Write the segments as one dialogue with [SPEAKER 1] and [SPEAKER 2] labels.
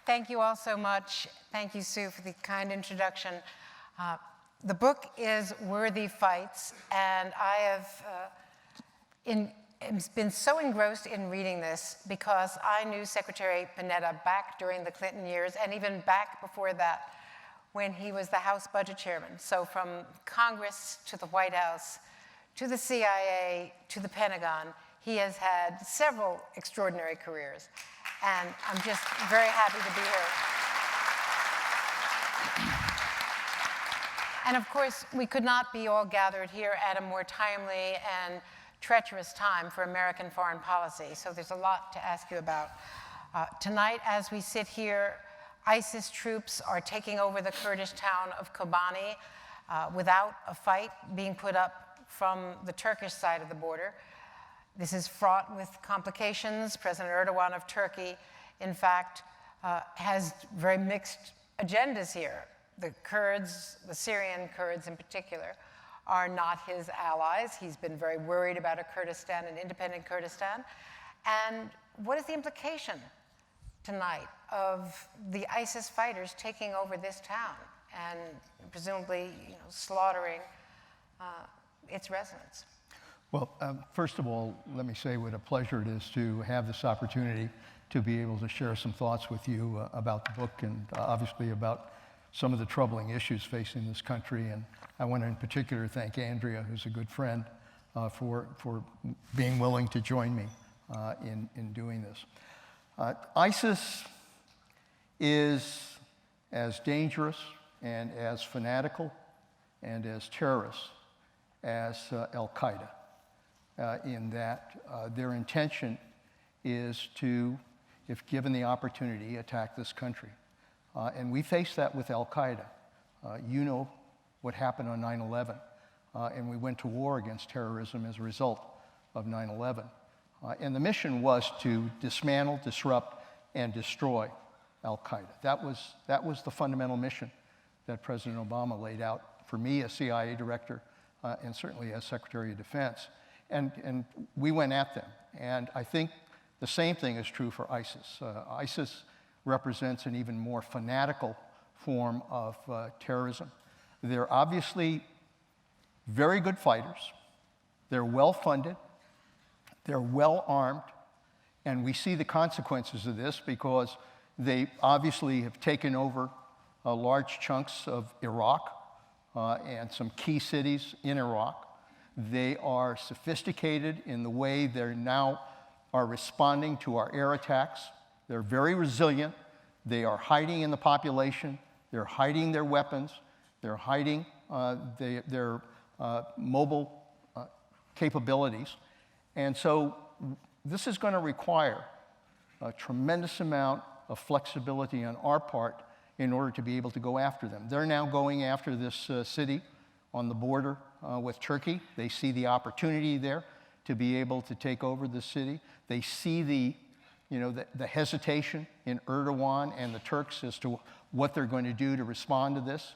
[SPEAKER 1] Thank you all so much. Thank you, Sue, for the kind introduction. The book is Worthy Fights, and I have been so engrossed in reading this because I knew Secretary Panetta back during the Clinton years, and even back before that, when he was the House Budget Chairman. So from Congress to the White House, to the CIA, to the Pentagon, he has had several extraordinary careers. And I'm just very happy to be here. And of course, we could not be all gathered here at a more timely and treacherous time for American foreign policy. So there's a lot to ask you about. Tonight, as we sit here, ISIS troops are taking over the Kurdish town of Kobani without a fight being put up from the Turkish side of the border. This is fraught with complications. President Erdogan of Turkey, in fact, has very mixed agendas here. The Kurds, the Syrian Kurds in particular, are not his allies. He's been very worried about a Kurdistan, an independent Kurdistan. And what is the implication tonight of the ISIS fighters taking over this town and presumably slaughtering its residents?
[SPEAKER 2] Well, first of all, let me say what a pleasure it is to have this opportunity to be able to share some thoughts with you about the book and obviously about some of the troubling issues facing this country. And I want to in particular thank Andrea, who's a good friend, for being willing to join me in doing this. ISIS is as dangerous and as fanatical and as terrorist as Al-Qaeda. In that their intention is to, if given the opportunity, attack this country. And we face that with Al-Qaeda. You know what happened on 9/11, and we went to war against terrorism as a result of 9/11. And the mission was to dismantle, disrupt, and destroy Al-Qaeda. That was the fundamental mission that President Obama laid out for me as CIA director and certainly as Secretary of Defense. And we went at them. And I think the same thing is true for ISIS. ISIS represents an even more fanatical form of terrorism. They're obviously very good fighters. They're well-funded. They're well-armed. And we see the consequences of this because they obviously have taken over large chunks of Iraq and some key cities in Iraq. They are sophisticated in the way they now are responding to our air attacks. They're very resilient. They are hiding in the population. They're hiding their weapons. They're hiding their mobile capabilities. And so this is going to require a tremendous amount of flexibility on our part in order to be able to go after them. They're now going after this city on the border with Turkey. They see the opportunity there to be able to take over the city. They see the hesitation in Erdogan and the Turks as to what they're going to do to respond to this.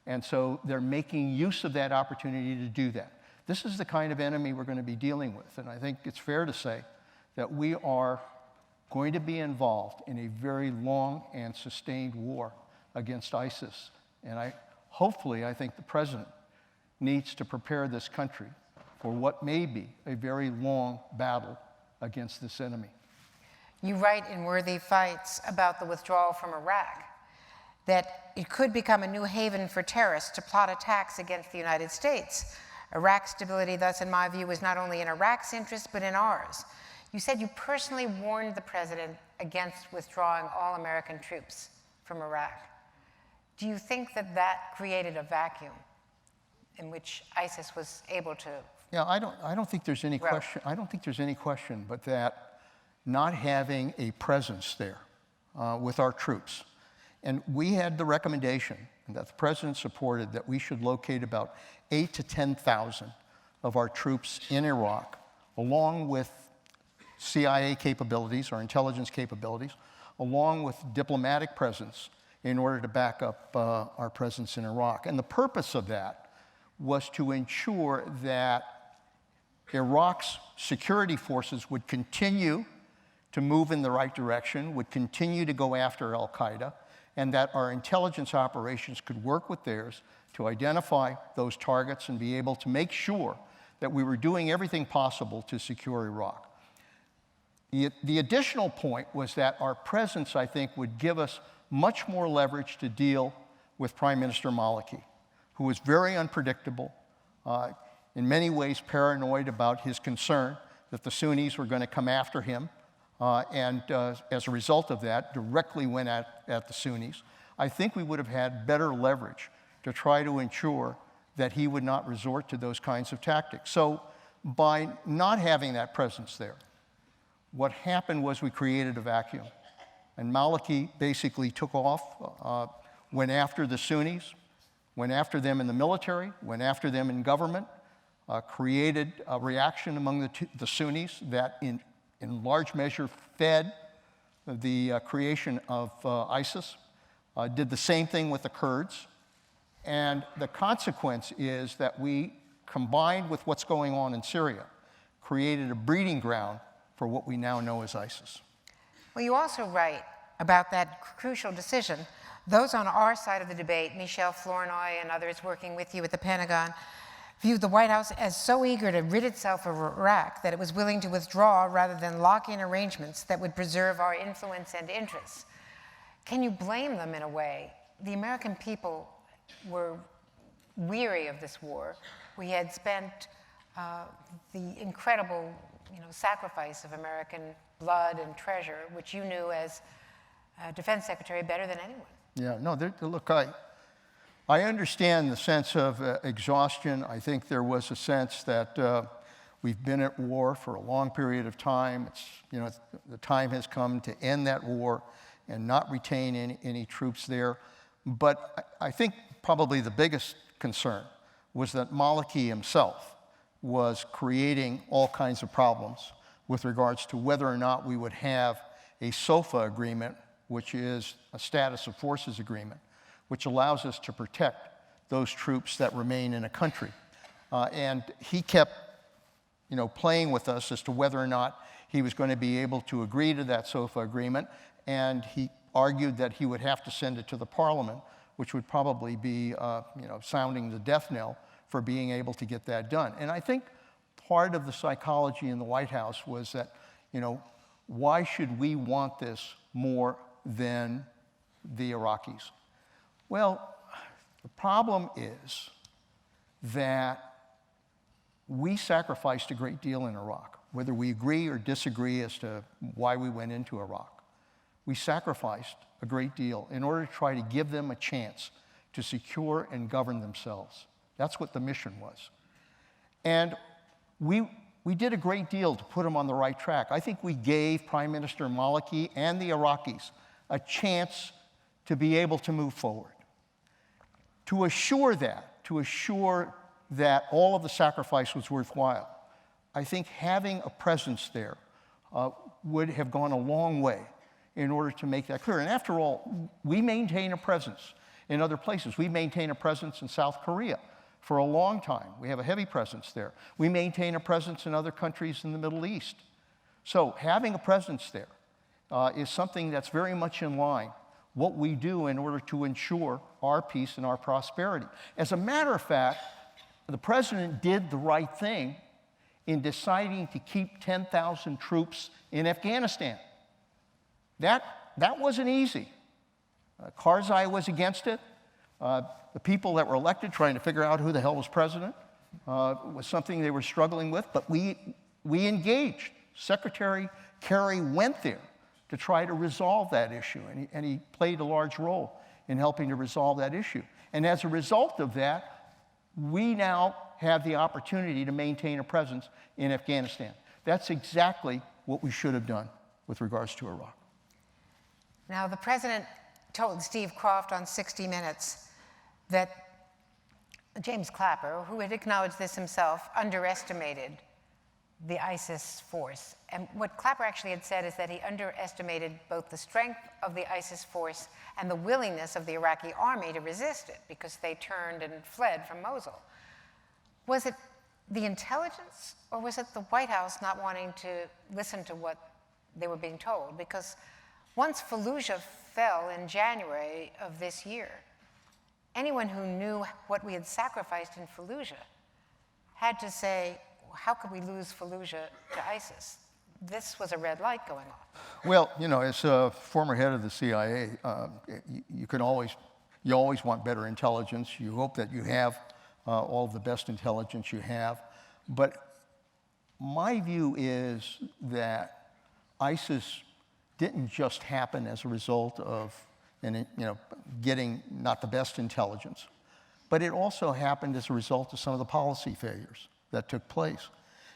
[SPEAKER 2] And so they're making use of that opportunity to do that. This is the kind of enemy we're going to be dealing with. And I think it's fair to say that we are going to be involved in a very long and sustained war against ISIS. And hopefully, I think the president needs to prepare this country for what may be a very long battle against this enemy.
[SPEAKER 1] You write in Worthy Fights about the withdrawal from Iraq, that it could become a new haven for terrorists to plot attacks against the United States. Iraq's stability, thus, in my view, was not only in Iraq's interest, but in ours. You said you personally warned the president against withdrawing all American troops from Iraq. Do you think that created a vacuum in which ISIS was able to?
[SPEAKER 2] Yeah, I don't think there's any question. I don't think there's any question, but that not having a presence there with our troops, and we had the recommendation that the president supported that we should locate about 8,000 to 10,000 of our troops in Iraq, along with CIA capabilities or intelligence capabilities, along with diplomatic presence in order to back up our presence in Iraq. And the purpose of that was to ensure that Iraq's security forces would continue to move in the right direction, would continue to go after al-Qaeda, and that our intelligence operations could work with theirs to identify those targets and be able to make sure that we were doing everything possible to secure Iraq. The additional point was that our presence, I think, would give us much more leverage to deal with Prime Minister Maliki, who was very unpredictable, in many ways paranoid about his concern that the Sunnis were going to come after him, and as a result of that, directly went at the Sunnis. I think we would have had better leverage to try to ensure that he would not resort to those kinds of tactics. So by not having that presence there, what happened was we created a vacuum. And Maliki basically took off, went after the Sunnis, went after them in the military, went after them in government, created a reaction among the Sunnis that in large measure fed the creation of ISIS, did the same thing with the Kurds. And the consequence is that we, combined with what's going on in Syria, created a breeding ground for what we now know as ISIS.
[SPEAKER 1] Well, you also write about that crucial decision. Those on our side of the debate, Michel Flournoy and others working with you at the Pentagon, viewed the White House as so eager to rid itself of Iraq that it was willing to withdraw rather than lock in arrangements that would preserve our influence and interests. Can you blame them in a way? The American people were weary of this war. We had spent the incredible sacrifice of American blood and treasure, which you knew as Defense Secretary better than anyone.
[SPEAKER 2] Yeah, no, look, I understand the sense of exhaustion. I think there was a sense that we've been at war for a long period of time. The time has come to end that war and not retain any troops there. But I think probably the biggest concern was that Maliki himself was creating all kinds of problems with regards to whether or not we would have a SOFA agreement, which is a status of forces agreement, which allows us to protect those troops that remain in a country. And he kept, playing with us as to whether or not he was going to be able to agree to that SOFA agreement, and he argued that he would have to send it to the parliament, which would probably be, sounding the death knell for being able to get that done. And I think part of the psychology in the White House was that, why should we want this more than the Iraqis? Well, the problem is that we sacrificed a great deal in Iraq, whether we agree or disagree as to why we went into Iraq. We sacrificed a great deal in order to try to give them a chance to secure and govern themselves. That's what the mission was. And we did a great deal to put them on the right track. I think we gave Prime Minister Maliki and the Iraqis a chance to be able to move forward. To assure that all of the sacrifice was worthwhile, I think having a presence there would have gone a long way in order to make that clear. And after all, we maintain a presence in other places. We maintain a presence in South Korea for a long time. We have a heavy presence there. We maintain a presence in other countries in the Middle East. So having a presence there is something that's very much in line what we do in order to ensure our peace and our prosperity. As a matter of fact, the president did the right thing in deciding to keep 10,000 troops in Afghanistan. That wasn't easy. Karzai was against it. The people that were elected trying to figure out who the hell was president was something they were struggling with, but we engaged. Secretary Kerry went there to try to resolve that issue, and he played a large role in helping to resolve that issue. And as a result of that, we now have the opportunity to maintain a presence in Afghanistan. That's exactly what we should have done with regards to Iraq.
[SPEAKER 1] Now, the president told Steve Croft on 60 Minutes that James Clapper, who had acknowledged this himself, underestimated the ISIS force. And what Clapper actually had said is that he underestimated both the strength of the ISIS force and the willingness of the Iraqi army to resist it because they turned and fled from Mosul. Was it the intelligence, or was it the White House not wanting to listen to what they were being told. Because once Fallujah fell in January of this year, anyone who knew what we had sacrificed in Fallujah had to say, how could we lose Fallujah to ISIS? This was a red light going on.
[SPEAKER 2] Well, as a former head of the CIA, you always want better intelligence. You hope that you have all of the best intelligence you have. But my view is that ISIS didn't just happen as a result of getting not the best intelligence, but it also happened as a result of some of the policy failures that took place.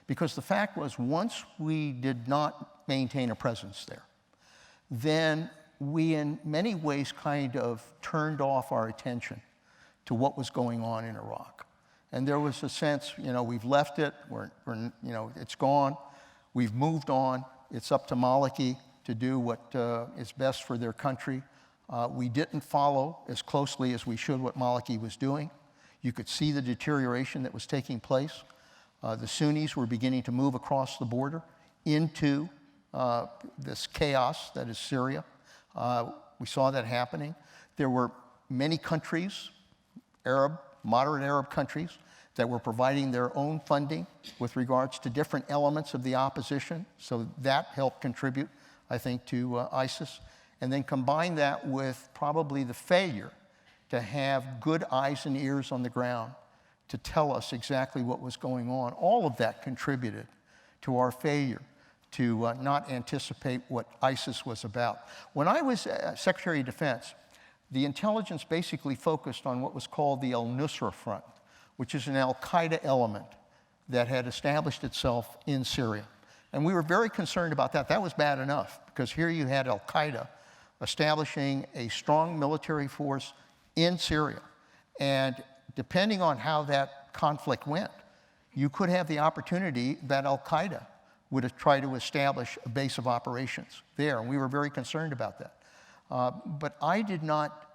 [SPEAKER 2] Because the fact was, once we did not maintain a presence there, then we in many ways kind of turned off our attention to what was going on in Iraq. And there was a sense, we've left it, it's gone, we've moved on, it's up to Maliki to do what is best for their country. We didn't follow as closely as we should what Maliki was doing. You could see the deterioration that was taking place. The Sunnis were beginning to move across the border into this chaos that is Syria. We saw that happening. There were many countries, moderate Arab countries, that were providing their own funding with regards to different elements of the opposition. So that helped contribute, I think, to ISIS. And then combine that with probably the failure to have good eyes and ears on the ground to tell us exactly what was going on. All of that contributed to our failure to not anticipate what ISIS was about. When I was Secretary of Defense, the intelligence basically focused on what was called the al-Nusra Front, which is an al-Qaeda element that had established itself in Syria. And we were very concerned about that. That was bad enough, because here you had al-Qaeda establishing a strong military force in Syria. And depending on how that conflict went, you could have the opportunity that al-Qaeda would have tried to establish a base of operations there, and we were very concerned about that. But I did not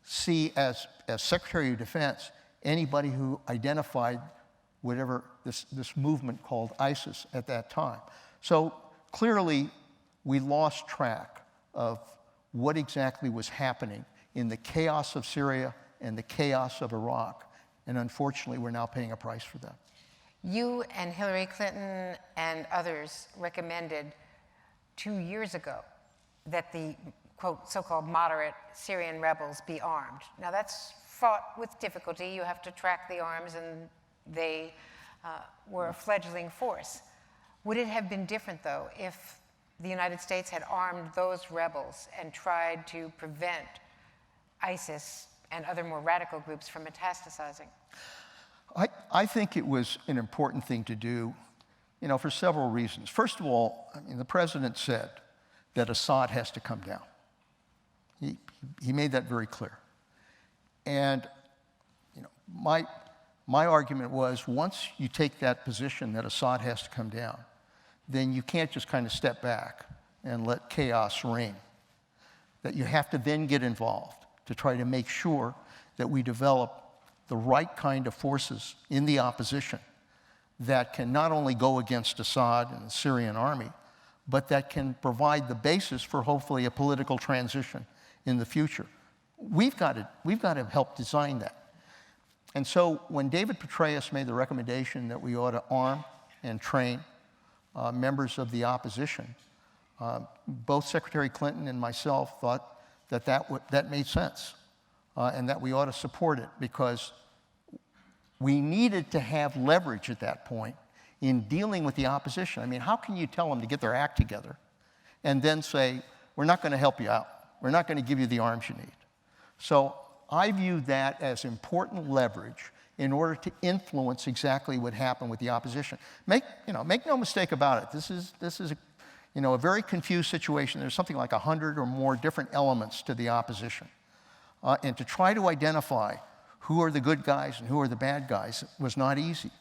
[SPEAKER 2] see, as Secretary of Defense, anybody who identified whatever this movement called ISIS at that time. So clearly, we lost track of what exactly was happening in the chaos of Syria and the chaos of Iraq. And unfortunately, we're now paying a price for that.
[SPEAKER 1] You and Hillary Clinton and others recommended 2 years ago that the, quote, so-called moderate Syrian rebels be armed. Now, that's fought with difficulty. You have to track the arms, and they were a fledgling force. Would it have been different, though, if the United States had armed those rebels and tried to prevent ISIS and other more radical groups from metastasizing?
[SPEAKER 2] I think it was an important thing to do, for several reasons. First of all, the president said that Assad has to come down. He made that very clear. And my argument was, once you take that position that Assad has to come down, then you can't just kind of step back and let chaos reign. That you have to then get involved to try to make sure that we develop the right kind of forces in the opposition that can not only go against Assad and the Syrian army, but that can provide the basis for hopefully a political transition in the future. We've got to help design that. And so when David Petraeus made the recommendation that we ought to arm and train members of the opposition, both Secretary Clinton and myself thought that made sense, and that we ought to support it, because we needed to have leverage at that point in dealing with the opposition. I mean, how can you tell them to get their act together and then say, we're not going to help you out, we're not going to give you the arms you need? So I view that as important leverage in order to influence exactly what happened with the opposition. Make no mistake about it. This is a very confused situation. There's something like 100 or more different elements to the opposition. And to try to identify who are the good guys and who are the bad guys was not easy.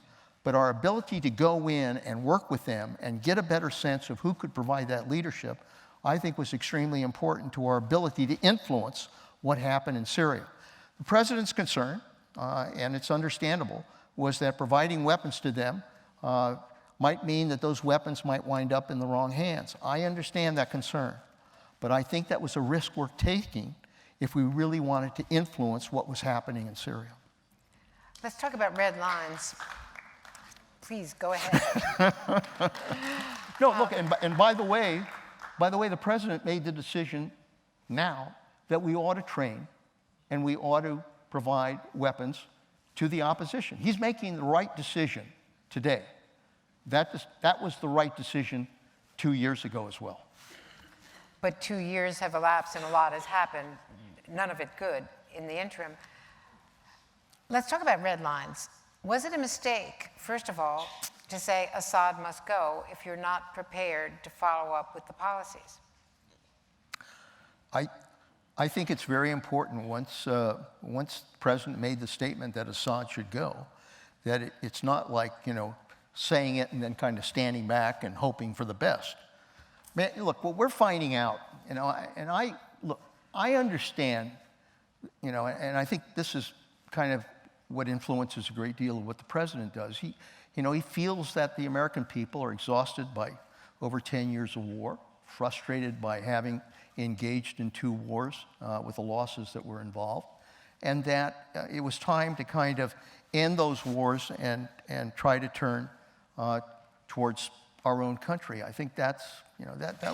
[SPEAKER 2] But our ability to go in and work with them and get a better sense of who could provide that leadership, I think, was extremely important to our ability to influence what happened in Syria. The president's concern, and it's understandable, was that providing weapons to them might mean that those weapons might wind up in the wrong hands. I understand that concern, but I think that was a risk worth taking if we really wanted to influence what was happening in Syria.
[SPEAKER 1] Let's talk about red lines. Please, go ahead.
[SPEAKER 2] No, look, and by the way, the president made the decision now that we ought to train and we ought to provide weapons to the opposition. He's making the right decision today. That was the right decision 2 years ago as well.
[SPEAKER 1] But 2 years have elapsed and a lot has happened, none of it good in the interim. Let's talk about red lines. Was it a mistake, first of all, to say Assad must go if you're not prepared to follow up with the policies?
[SPEAKER 2] I think it's very important once the president made the statement that Assad should go, that it's not like, saying it and then kind of standing back and hoping for the best. Man, look, what we're finding out, and I understand, and I think this is kind of what influences a great deal of what the president does. He feels that the American people are exhausted by over 10 years of war, frustrated by having engaged in 2 wars with the losses that were involved, and that it was time to kind of end those wars and try to turn towards our own country. I think that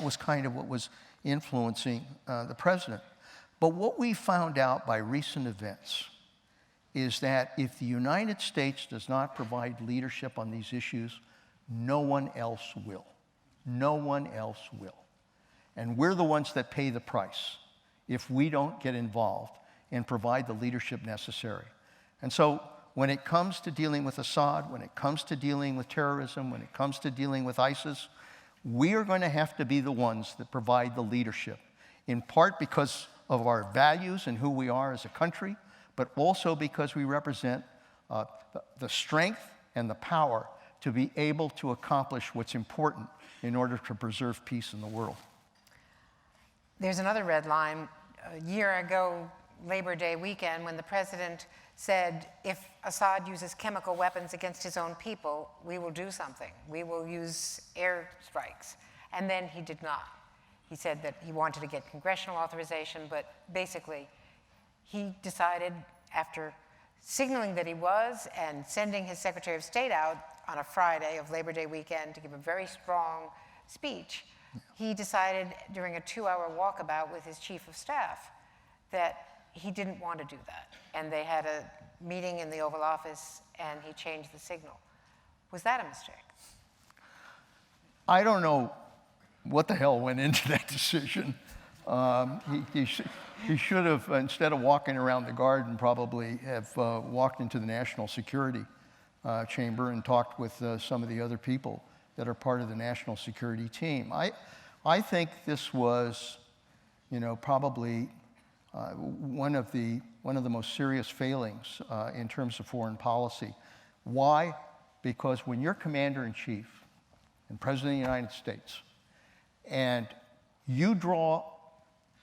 [SPEAKER 2] was kind of what was influencing the president. But what we found out by recent events is that if the United States does not provide leadership on these issues, no one else will. No one else will. And we're the ones that pay the price if we don't get involved and provide the leadership necessary. And so when it comes to dealing with Assad, when it comes to dealing with terrorism, when it comes to dealing with ISIS, we are going to have to be the ones that provide the leadership, in part because of our values and who we are as a country, but also because we represent the strength and the power to be able to accomplish what's important in order to preserve peace in the world.
[SPEAKER 1] There's another red line. A year ago, Labor Day weekend, when the president said, if Assad uses chemical weapons against his own people, we will do something. We will use air strikes. And then he did not. He said that he wanted to get congressional authorization, but basically he decided, after signaling that he was and sending his Secretary of State out on a Friday of Labor Day weekend to give a very strong speech, he decided during a 2-hour walkabout with his chief of staff that he didn't want to do that. And they had a meeting in the Oval Office and he changed the signal. Was that a mistake?
[SPEAKER 2] I don't know what the hell went into that decision. He should have, instead of walking around the garden, probably have walked into the National Security Chamber and talked with some of the other people that are part of the national security team. I think this was, probably one of the most serious failings in terms of foreign policy. Why? Because when you're commander-in-chief and president of the United States, and you draw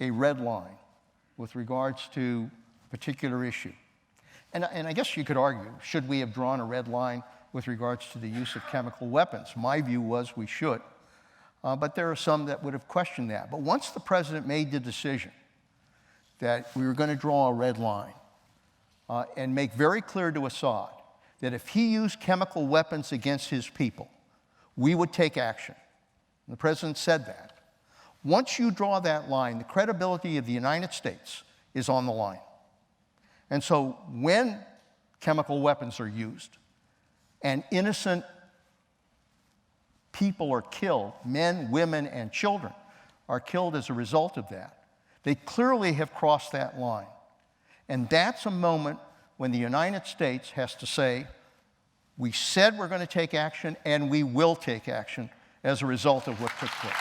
[SPEAKER 2] a red line with regards to a particular issue, and I guess you could argue, should we have drawn a red line with regards to the use of chemical weapons? My view was we should, but there are some that would have questioned that. But once the president made the decision that we were going to draw a red line and make very clear to Assad that if he used chemical weapons against his people, we would take action. And the president said that. Once you draw that line, the credibility of the United States is on the line. And so when chemical weapons are used and innocent people are killed, men, women, and children are killed as a result of that, they clearly have crossed that line. And that's a moment when the United States has to say, we said we're going to take action, and we will take action as a result of what took place.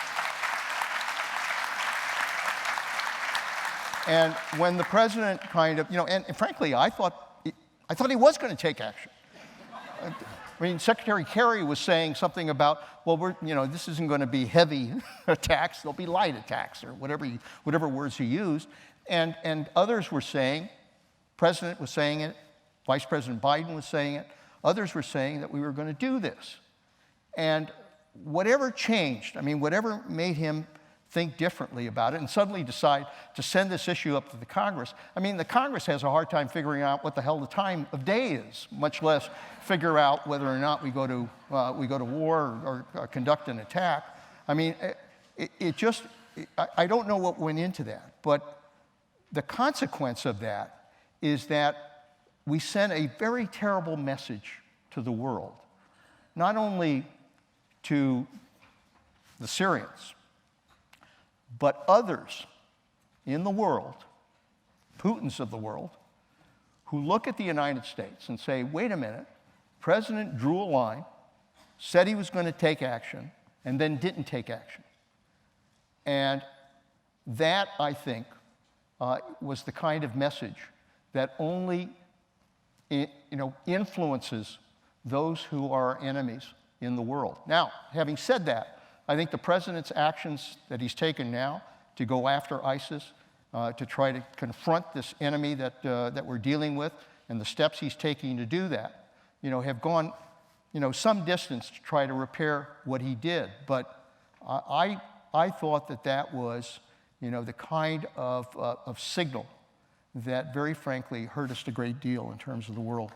[SPEAKER 2] And when the president kind of, and frankly, I thought he was going to take action. I mean, Secretary Kerry was saying something about, well, this isn't going to be heavy attacks, there'll be light attacks, or whatever words he used. And others were saying, President was saying it, Vice President Biden was saying it, others were saying that we were going to do this. And whatever changed, I mean, whatever made him think differently about it and suddenly decide to send this issue up to the Congress. I mean, the Congress has a hard time figuring out what the hell the time of day is, much less figure out whether or not we go to war or conduct an attack. I mean, I don't know what went into that, but the consequence of that is that we sent a very terrible message to the world, not only to the Syrians, but others in the world, Putins of the world, who look at the United States and say, wait a minute, President drew a line, said he was going to take action, and then didn't take action. And that, I think, was the kind of message that only influences those who are enemies in the world. Now, having said that, I think the president's actions that he's taken now to go after ISIS, to try to confront this enemy that we're dealing with, and the steps he's taking to do that, have gone, some distance to try to repair what he did. But I thought that was, the kind of signal that, very frankly, hurt us a great deal in terms of the world.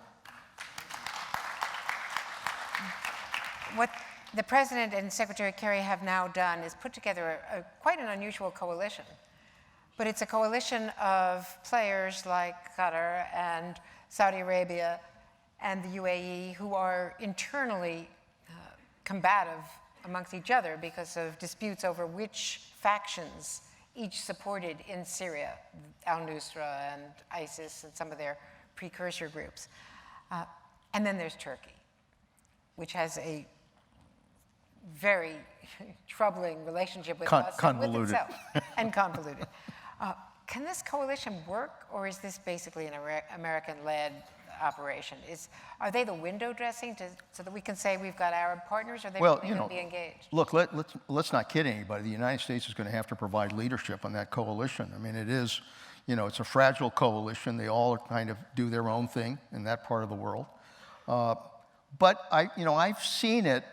[SPEAKER 1] What the President and Secretary Kerry have now done is put together quite an unusual coalition. But it's a coalition of players like Qatar and Saudi Arabia and the UAE who are internally combative amongst each other because of disputes over which factions each supported in Syria, al-Nusra and ISIS and some of their precursor groups. And then there's Turkey, which has a very troubling relationship with us and with itself, and convoluted. Can this coalition work, or is this basically an American-led operation? Are they the window dressing so that we can say we've got Arab partners, or are they really going to be engaged?
[SPEAKER 2] Look, let's not kid anybody. The United States is going to have to provide leadership on that coalition. I mean, it is, it's a fragile coalition. They all kind of do their own thing in that part of the world. But I've seen it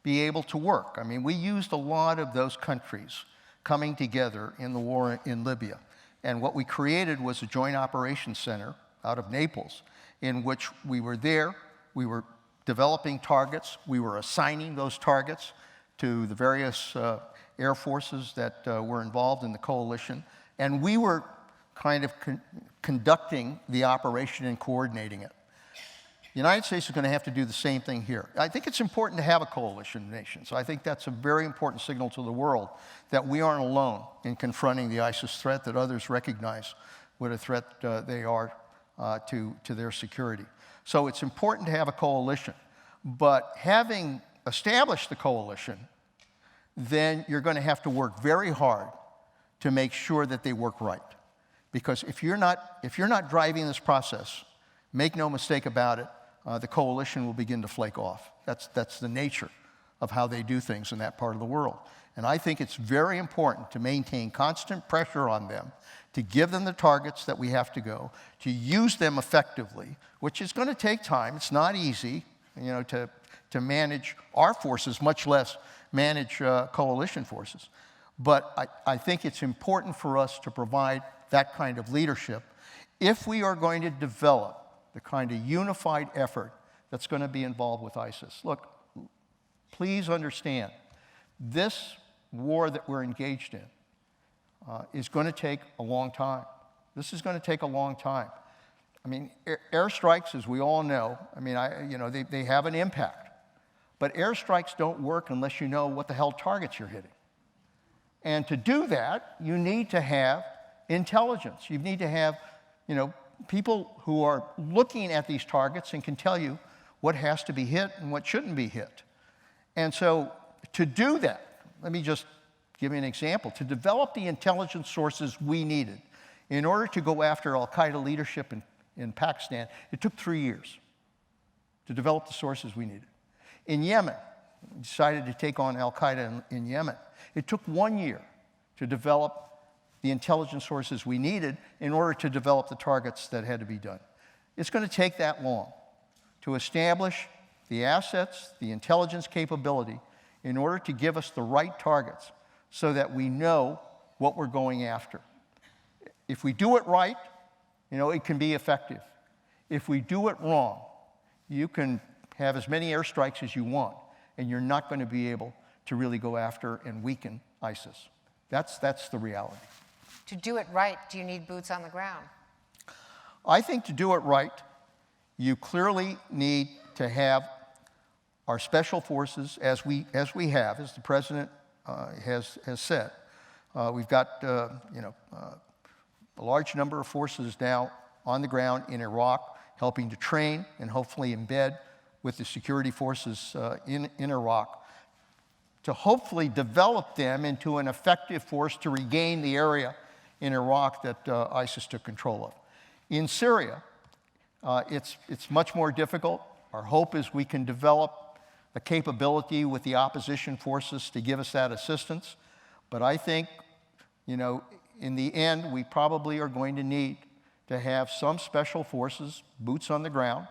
[SPEAKER 2] be able to work. I mean, we used a lot of those countries coming together in the war in Libya. And what we created was a joint operations center out of Naples, in which we were there, we were developing targets, we were assigning those targets to the various air forces that were involved in the coalition, and we were kind of conducting the operation and coordinating it. The United States is going to have to do the same thing here. I think it's important to have a coalition of nations. I think that's a very important signal to the world that we aren't alone in confronting the ISIS threat, that others recognize what a threat they are to their security. So it's important to have a coalition. But having established the coalition, then you're going to have to work very hard to make sure that they work right. Because if you're not driving this process, make no mistake about it, the coalition will begin to flake off. That's the nature of how they do things in that part of the world. And I think it's very important to maintain constant pressure on them, to give them the targets that we have to go, to use them effectively, which is going to take time. It's not easy, to manage our forces, much less manage coalition forces. But I think it's important for us to provide that kind of leadership if we are going to develop the kind of unified effort that's going to be involved with ISIS. Look, please understand, this war that we're engaged in is going to take a long time. This is going to take a long time. I mean, airstrikes, as we all know, they have an impact. But airstrikes don't work unless you know what the hell targets you're hitting. And to do that, you need to have intelligence. You need to have, people who are looking at these targets and can tell you what has to be hit and what shouldn't be hit. And so to do that, let me just give you an example. To develop the intelligence sources we needed in order to go after al-Qaeda leadership in Pakistan, it took 3 years to develop the sources we needed. In Yemen, we decided to take on al-Qaeda in Yemen. It took 1 year to develop the intelligence sources we needed in order to develop the targets that had to be done. It's going to take that long to establish the assets, the intelligence capability in order to give us the right targets so that we know what we're going after. If we do it right, it can be effective. If we do it wrong, you can have as many airstrikes as you want, and you're not going to be able to really go after and weaken ISIS. That's the reality.
[SPEAKER 1] To do it right, do you need boots on the ground?
[SPEAKER 2] I think to do it right, you clearly need to have our special forces, as we have, as the president has said. We've got a large number of forces now on the ground in Iraq, helping to train and hopefully embed with the security forces in Iraq, to hopefully develop them into an effective force to regain the area in Iraq that ISIS took control of. In Syria, it's much more difficult. Our hope is we can develop a capability with the opposition forces to give us that assistance. But I think, in the end, we probably are going to need to have some special forces, boots on the ground,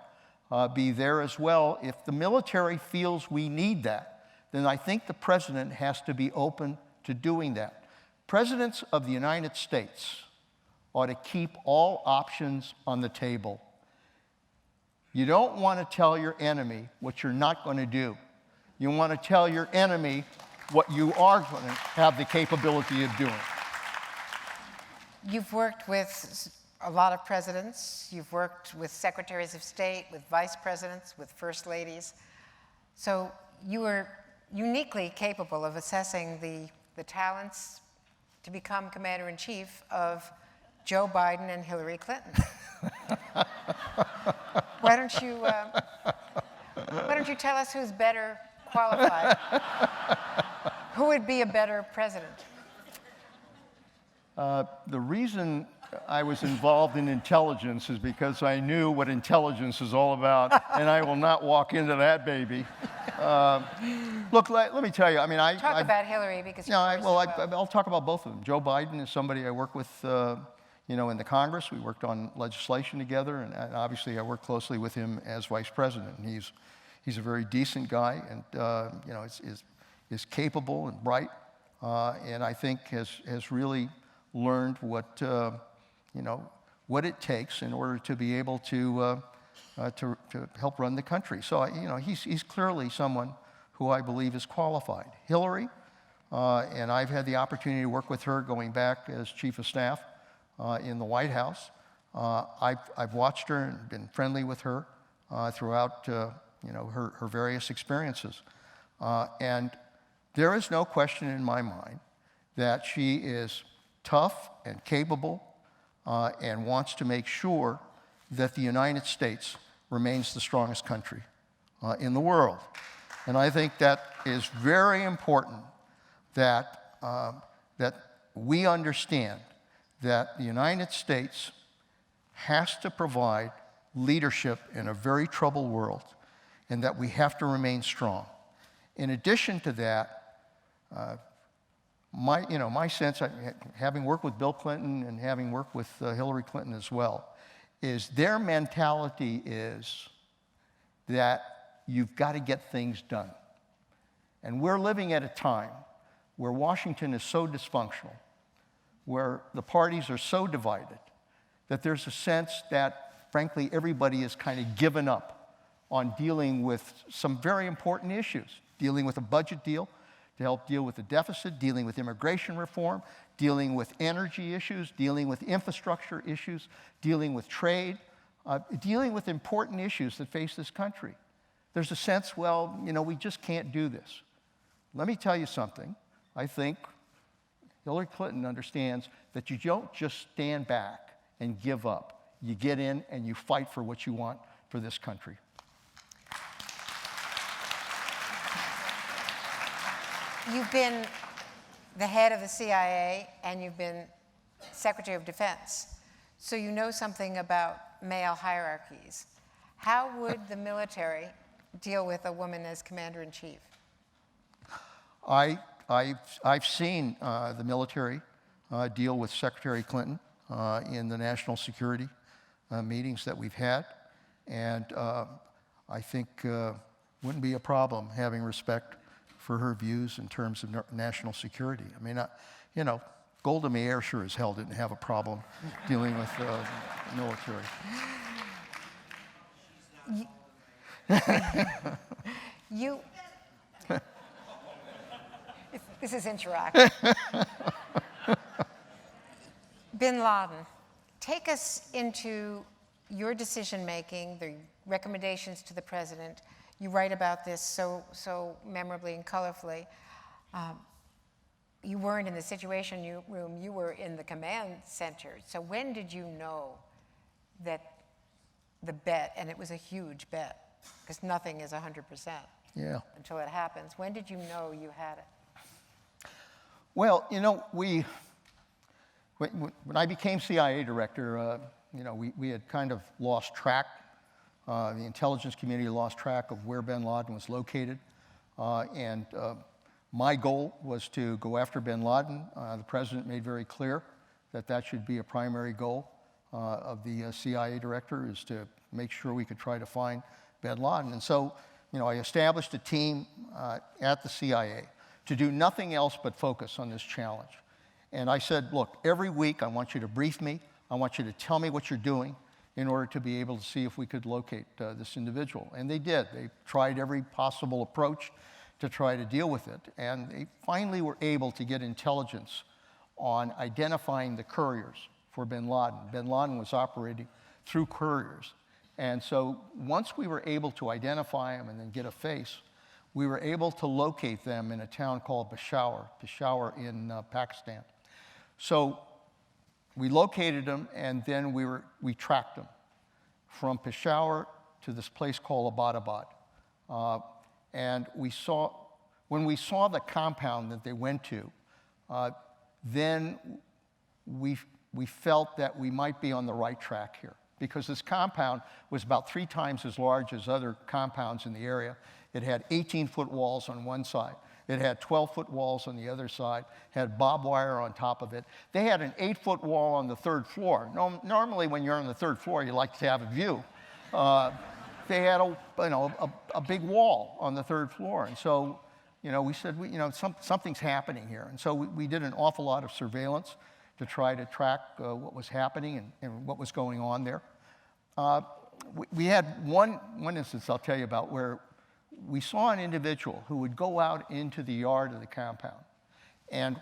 [SPEAKER 2] be there as well. If the military feels we need that, then I think the president has to be open to doing that. Presidents of the United States ought to keep all options on the table. You don't want to tell your enemy what you're not going to do. You want to tell your enemy what you are going to have the capability of doing.
[SPEAKER 1] You've worked with a lot of presidents. You've worked with secretaries of state, with vice presidents, with first ladies. So you are uniquely capable of assessing the talents to become commander-in-chief of Joe Biden and Hillary Clinton. Why don't you tell us who's better qualified? Who would be a better president?
[SPEAKER 2] The reason I was involved in intelligence is because I knew what intelligence is all about, and I will not walk into that baby. Look, let me tell you,
[SPEAKER 1] Talk about Hillary, because
[SPEAKER 2] I'll talk about both of them. Joe Biden is somebody I work with, in the Congress. We worked on legislation together, and obviously I work closely with him as vice president. And he's a very decent guy, and is capable and bright, and I think has really learned what it takes in order to be able to help run the country. So he's clearly someone who I believe is qualified. Hillary, and I've had the opportunity to work with her going back as chief of staff in the White House. I've watched her and been friendly with her throughout her various experiences, and there is no question in my mind that she is tough and capable and wants to make sure that the United States remains the strongest country in the world. And I think that is very important that we understand that the United States has to provide leadership in a very troubled world, and that we have to remain strong. In addition to that, my sense, having worked with Bill Clinton and having worked with Hillary Clinton as well, is their mentality is that you've got to get things done. And we're living at a time where Washington is so dysfunctional, where the parties are so divided, that there's a sense that, frankly, everybody is kind of given up on dealing with some very important issues, dealing with a budget deal to help deal with the deficit, dealing with immigration reform, dealing with energy issues, dealing with infrastructure issues, dealing with trade, dealing with important issues that face this country. There's a sense, we just can't do this. Let me tell you something. I think Hillary Clinton understands that you don't just stand back and give up. You get in and you fight for what you want for this country.
[SPEAKER 1] You've been the head of the CIA, and you've been Secretary of Defense, so you know something about male hierarchies. How would the military deal with a woman as commander-in-chief?
[SPEAKER 2] I've seen the military deal with Secretary Clinton in the national security meetings that we've had, and I think wouldn't be a problem having respect for her views in terms of national security. I mean, you know, Golda Meir sure as hell didn't have a problem dealing with the military.
[SPEAKER 1] This is interactive. Bin Laden, take us into your decision-making, the recommendations to the president. You write about this so memorably and colorfully. You weren't in the Situation Room, you were in the command center. So when did you know that the bet, and it was a huge bet, because nothing is 100% until it happens. When did you know you had it?
[SPEAKER 2] Well, you know, when I became CIA director, you know, we had kind of lost track. The intelligence community lost track of where bin Laden was located. My goal was to go after bin Laden. The president made very clear that that should be a primary goal of the CIA director, is to make sure we could try to find bin Laden. And so, you know, I established a team at the CIA to do nothing else but focus on this challenge. And I said, look, every week I want you to brief me. I want you to tell me what you're doing in order to be able to see if we could locate this individual. And they did. They tried every possible approach to try to deal with it. And they finally were able to get intelligence on identifying the couriers for bin Laden. Bin Laden was operating through couriers. And so once we were able to identify them and then get a face, we were able to locate them in a town called Peshawar in Pakistan. So we located them, and then we tracked them from Peshawar to this place called Abbottabad. And when we saw the compound that they went to, then we felt that we might be on the right track here, because this compound was about 3 times as large as other compounds in the area. It had 18-foot walls on one side. It had 12-foot walls on the other side, had barbed wire on top of it. They had an 8-foot wall on the 3rd floor. Normally, when you're on the 3rd floor, you like to have a view. They had a big wall on the 3rd floor. And so, you know, we said, something's happening here. And so we did an awful lot of surveillance to try to track what was happening and what was going on there. We had one instance I'll tell you about where we saw an individual who would go out into the yard of the compound and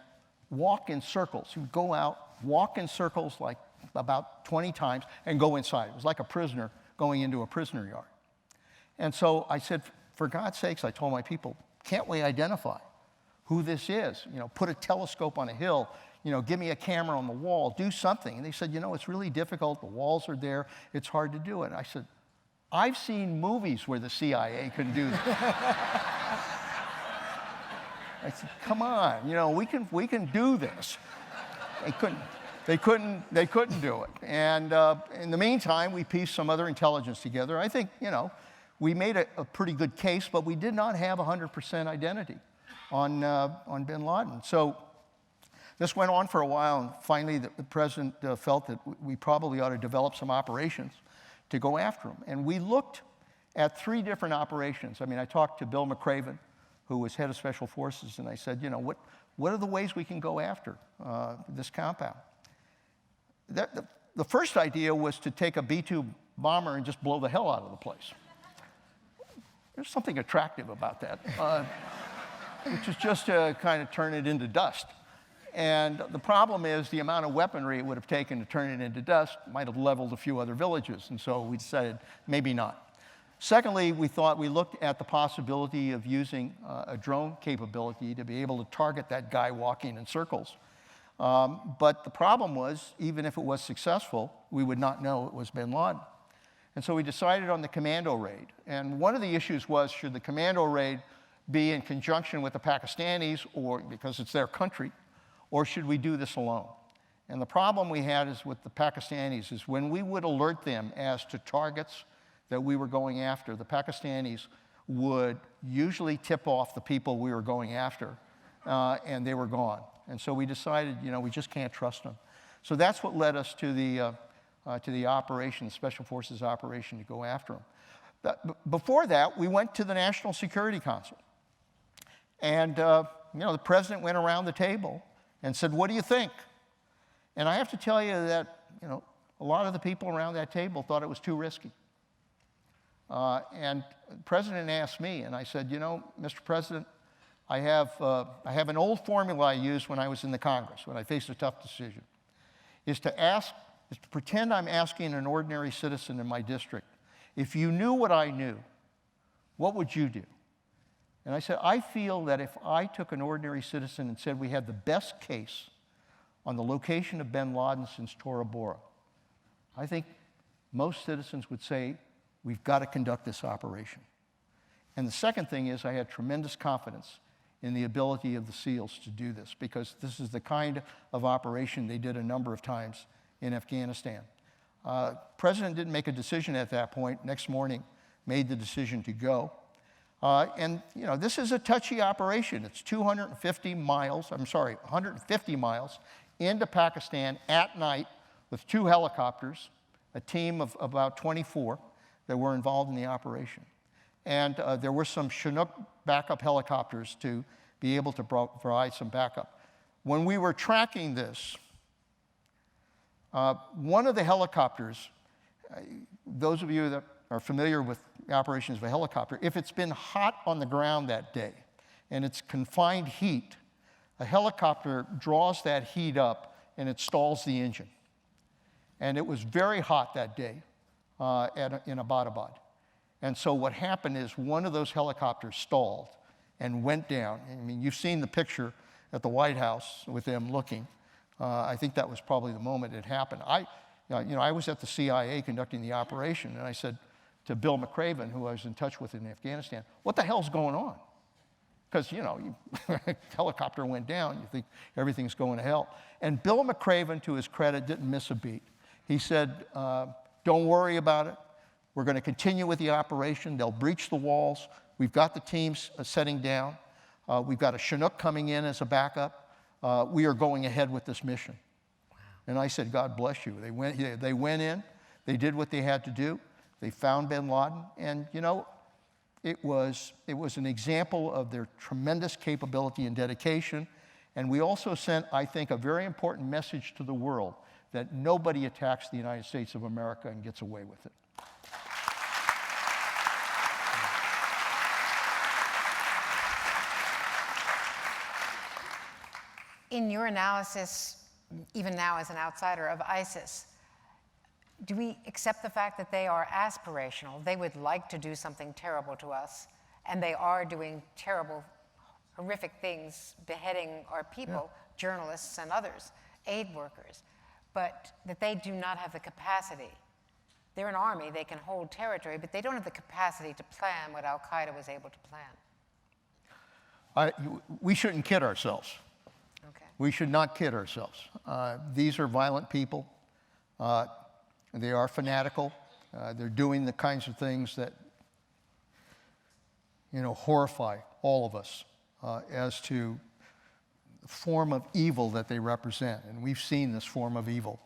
[SPEAKER 2] walk in circles. He would go out, walk in circles like about 20 times, and go inside. It was like a prisoner going into a prisoner yard. And so I said, for God's sakes, I told my people, can't we identify who this is? You know, put a telescope on a hill, you know, give me a camera on the wall, do something. And they said, you know, it's really difficult. The walls are there. It's hard to do it. I said, I've seen movies where the CIA can do that. I said, come on, you know, we can do this. They couldn't do it. And in the meantime, we pieced some other intelligence together. I think, you know, we made a pretty good case, but we did not have 100% identity on bin Laden. So this went on for a while, and finally the president felt that we probably ought to develop some operations to go after him. And we looked at 3 different operations. I mean, I talked to Bill McRaven, who was head of Special Forces, and I said, you know, what are the ways we can go after this compound? The first idea was to take a B-2 bomber and just blow the hell out of the place. There's something attractive about that, which is just to kind of turn it into dust. And the problem is the amount of weaponry it would have taken to turn it into dust might have leveled a few other villages, and so we decided maybe not. Secondly, we looked at the possibility of using a drone capability to be able to target that guy walking in circles. But the problem was, even if it was successful, we would not know it was bin Laden. And so we decided on the commando raid. And one of the issues was, should the commando raid be in conjunction with the Pakistanis, or because it's their country, or should we do this alone? And the problem we had is with the Pakistanis is when we would alert them as to targets that we were going after, the Pakistanis would usually tip off the people we were going after, and they were gone. And so we decided, you know, we just can't trust them. So that's what led us to the operation, the Special Forces operation, to go after them. before that, we went to the National Security Council. And, the president went around the table and said, what do you think? And I have to tell you that, a lot of the people around that table thought it was too risky. And the president asked me, and I said, Mr. President, I have an old formula I used when I was in the Congress, when I faced a tough decision, is to pretend I'm asking an ordinary citizen in my district, if you knew what I knew, what would you do? And I said, I feel that if I took an ordinary citizen and said we had the best case on the location of bin Laden since Tora Bora, I think most citizens would say, we've got to conduct this operation. And the second thing is I had tremendous confidence in the ability of the SEALs to do this, because this is the kind of operation they did a number of times in Afghanistan. President didn't make a decision at that point. Next morning, made the decision to go. This is a touchy operation. It's 150 miles into Pakistan at night with 2 helicopters, a team of about 24 that were involved in the operation. And there were some Chinook backup helicopters to be able to provide some backup. When we were tracking this, one of the helicopters, those of you that are familiar with the operations of a helicopter, if it's been hot on the ground that day and it's confined heat, a helicopter draws that heat up and it stalls the engine. And it was very hot that day in Abbottabad. And so what happened is one of those helicopters stalled and went down. I mean, you've seen the picture at the White House with them looking. I think that was probably the moment it happened. I was at the CIA conducting the operation, and I said to Bill McRaven, who I was in touch with in Afghanistan, what the hell's going on? Because, helicopter went down, you think everything's going to hell. And Bill McRaven, to his credit, didn't miss a beat. He said, don't worry about it. We're going to continue with the operation. They'll breach the walls. We've got the teams setting down. We've got a Chinook coming in as a backup. We are going ahead with this mission. Wow. And I said, God bless you. They went in. They did what they had to do. They found bin Laden. And, it was an example of their tremendous capability and dedication. And we also sent, I think, a very important message to the world that nobody attacks the United States of America and gets away with it.
[SPEAKER 1] In your analysis, even now as an outsider, of ISIS, do we accept the fact that they are aspirational? They would like to do something terrible to us, and they are doing terrible, horrific things, beheading our people, journalists and others, aid workers, but that they do not have the capacity. They're an army, they can hold territory, but they don't have the capacity to plan what Al-Qaeda was able to plan.
[SPEAKER 2] We shouldn't kid ourselves.
[SPEAKER 1] Okay.
[SPEAKER 2] We should not kid ourselves. These are violent people. They are fanatical. They're doing the kinds of things that, horrify all of us as to the form of evil that they represent. And we've seen this form of evil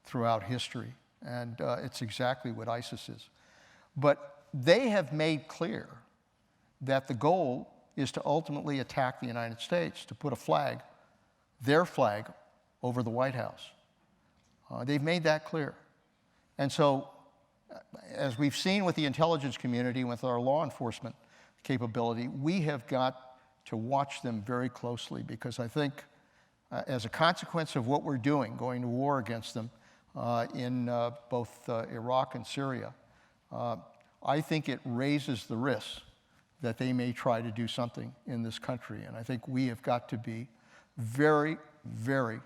[SPEAKER 2] throughout history. And it's exactly what ISIS is. But they have made clear that the goal is to ultimately attack the United States, to put a flag, their flag, over the White House. They've made that clear. And so, as we've seen with the intelligence community, with our law enforcement capability, we have got to watch them very closely, because I think as a consequence of what we're doing, going to war against them in both Iraq and Syria, I think it raises the risk that they may try to do something in this country. And I think we have got to be very, very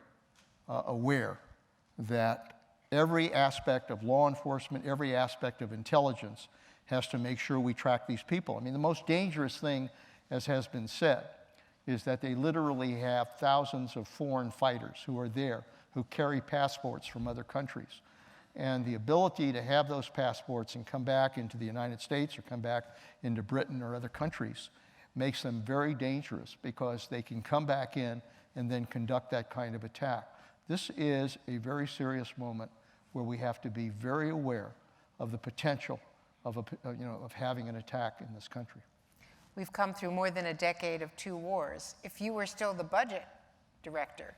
[SPEAKER 2] aware that every aspect of law enforcement, every aspect of intelligence has to make sure we track these people. I mean, the most dangerous thing, as has been said, is that they literally have thousands of foreign fighters who are there, who carry passports from other countries. And the ability to have those passports and come back into the United States or come back into Britain or other countries makes them very dangerous, because they can come back in and then conduct that kind of attack. This is a very serious moment where we have to be very aware of the potential of having an attack in this country.
[SPEAKER 1] We've come through more than a decade of 2 wars. If you were still the budget director,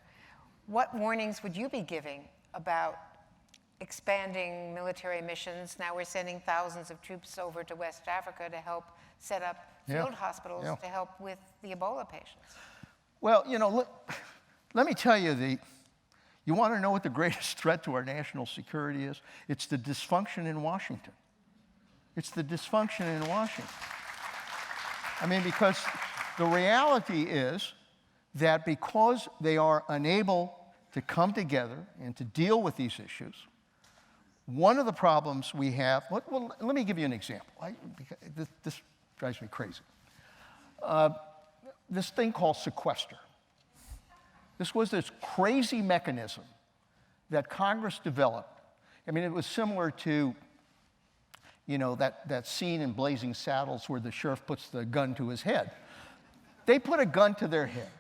[SPEAKER 1] what warnings would you be giving about expanding military missions? Now we're sending thousands of troops over to West Africa to help set up field hospitals to help with the Ebola patients.
[SPEAKER 2] Well, let me tell you, you want to know what the greatest threat to our national security is? It's the dysfunction in Washington. It's the dysfunction in Washington. I mean, because the reality is that because they are unable to come together and to deal with these issues, one of the problems we have, well, let me give you an example. This drives me crazy. This thing called sequester. This was this crazy mechanism that Congress developed. I mean, it was similar to, that scene in Blazing Saddles where the sheriff puts the gun to his head. They put a gun to their head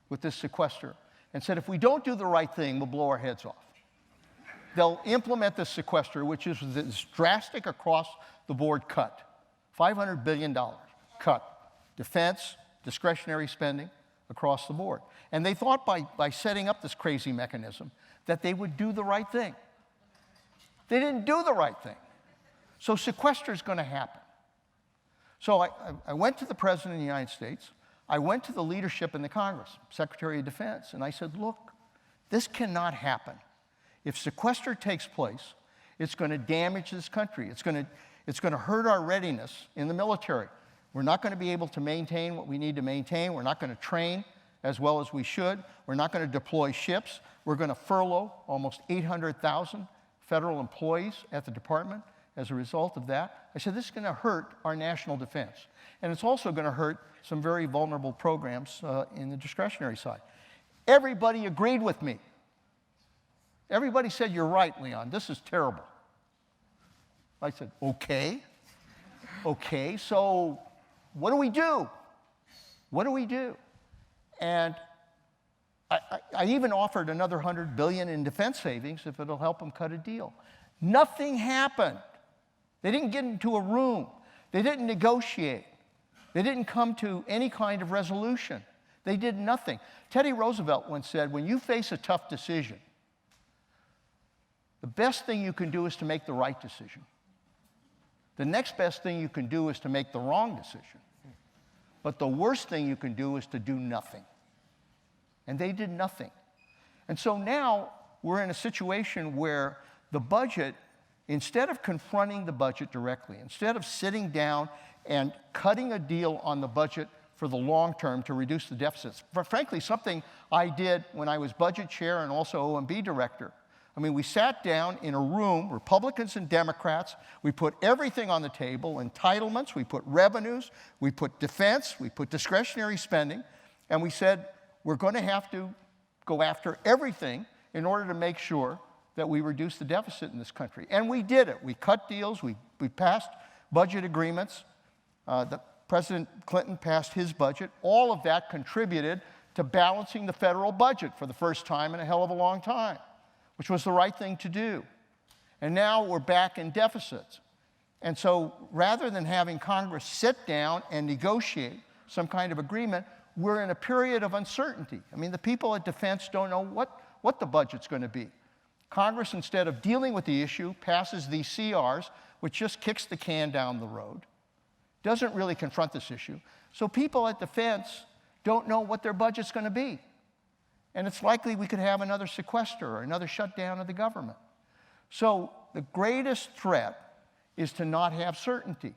[SPEAKER 2] with this sequester and said, if we don't do the right thing, we'll blow our heads off. They'll implement this sequester, which is this drastic across-the-board cut. $500 billion cut. Defense, discretionary spending across the board. And they thought by setting up this crazy mechanism that they would do the right thing. They didn't do the right thing. So sequester is going to happen. So I went to the President of the United States. I went to the leadership in the Congress, Secretary of Defense, and I said, look, this cannot happen. If sequester takes place, it's going to damage this country. It's going to hurt our readiness in the military. We're not going to be able to maintain what we need to maintain. We're not going to train as well as we should. We're not going to deploy ships. We're going to furlough almost 800,000 federal employees at the department as a result of that. I said, this is going to hurt our national defense. And it's also going to hurt some very vulnerable programs in the discretionary side. Everybody agreed with me. Everybody said, you're right, Leon, this is terrible. I said, okay, so what do we do? What do we do? And I even offered another $100 billion in defense savings if it'll help them cut a deal. Nothing happened. They didn't get into a room. They didn't negotiate. They didn't come to any kind of resolution. They did nothing. Teddy Roosevelt once said, when you face a tough decision, the best thing you can do is to make the right decision. The next best thing you can do is to make the wrong decision. But the worst thing you can do is to do nothing. And they did nothing. And so now we're in a situation where the budget, instead of confronting the budget directly, instead of sitting down and cutting a deal on the budget for the long term to reduce the deficits, frankly, something I did when I was budget chair and also OMB director. I mean, we sat down in a room, Republicans and Democrats, we put everything on the table, entitlements, we put revenues, we put defense, we put discretionary spending, and we said, we're going to have to go after everything in order to make sure that we reduce the deficit in this country. And we did it. We cut deals, we passed budget agreements. President Clinton passed his budget. All of that contributed to balancing the federal budget for the first time in a hell of a long time, which was the right thing to do. And now we're back in deficits. And so rather than having Congress sit down and negotiate some kind of agreement, we're in a period of uncertainty. I mean, the people at Defense don't know what the budget's going to be. Congress, instead of dealing with the issue, passes these CRs, which just kicks the can down the road, doesn't really confront this issue. So people at Defense don't know what their budget's going to be. And it's likely we could have another sequester or another shutdown of the government. So the greatest threat is to not have certainty.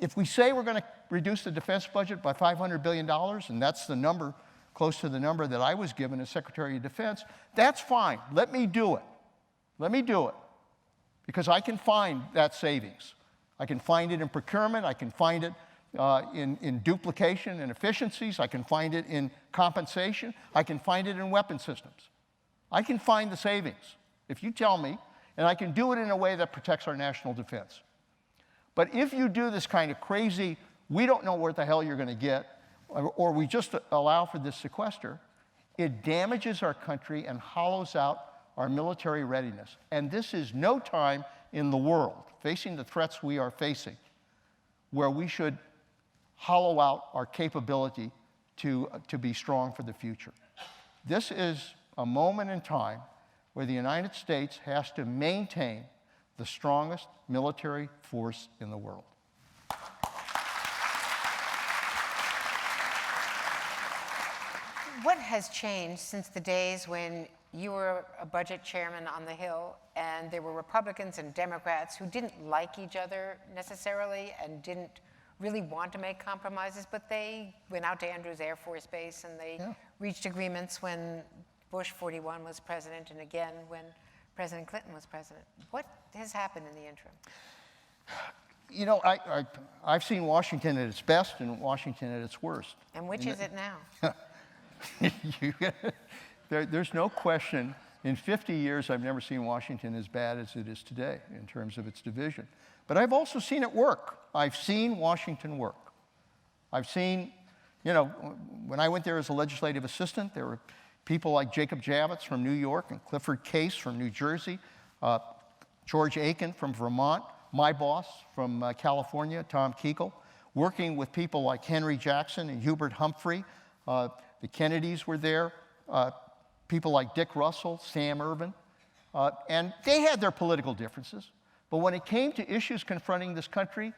[SPEAKER 2] If we say we're going to reduce the defense budget by $500 billion, and that's the number, close to the number that I was given as Secretary of Defense, that's fine. Let me do it. Let me do it. Because I can find that savings. I can find it in procurement. I can find it in duplication and efficiencies. I can find it in compensation. I can find it in weapon systems. I can find the savings, if you tell me, and I can do it in a way that protects our national defense. But if you do this kind of crazy, we don't know where the hell you're going to get, or we just allow for this sequester, it damages our country and hollows out our military readiness. And this is no time in the world, facing the threats we are facing, where we should hollow out our capability to be strong for the future. This is a moment in time where the United States has to maintain the strongest military force in the world.
[SPEAKER 1] What has changed since the days when you were a budget chairman on the Hill and there were Republicans and Democrats who didn't like each other necessarily and didn't really want to make compromises, but they went out to Andrews Air Force Base and they reached agreements when Bush 41 was president and again when President Clinton was president. What has happened in the interim?
[SPEAKER 2] You know, I've seen Washington at its best and Washington at its worst.
[SPEAKER 1] And which is it now?
[SPEAKER 2] There's no question. In 50 years, I've never seen Washington as bad as it is today in terms of its division. But I've also seen it work. I've seen Washington work. I've seen, you know, when I went there as a legislative assistant, there were people like Jacob Javits from New York and Clifford Case from New Jersey, George Aiken from Vermont, my boss from California, Tom Kuechel, working with people like Henry Jackson and Hubert Humphrey. The Kennedys were there, people like Dick Russell, Sam Ervin, and they had their political differences. But when it came to issues confronting this country,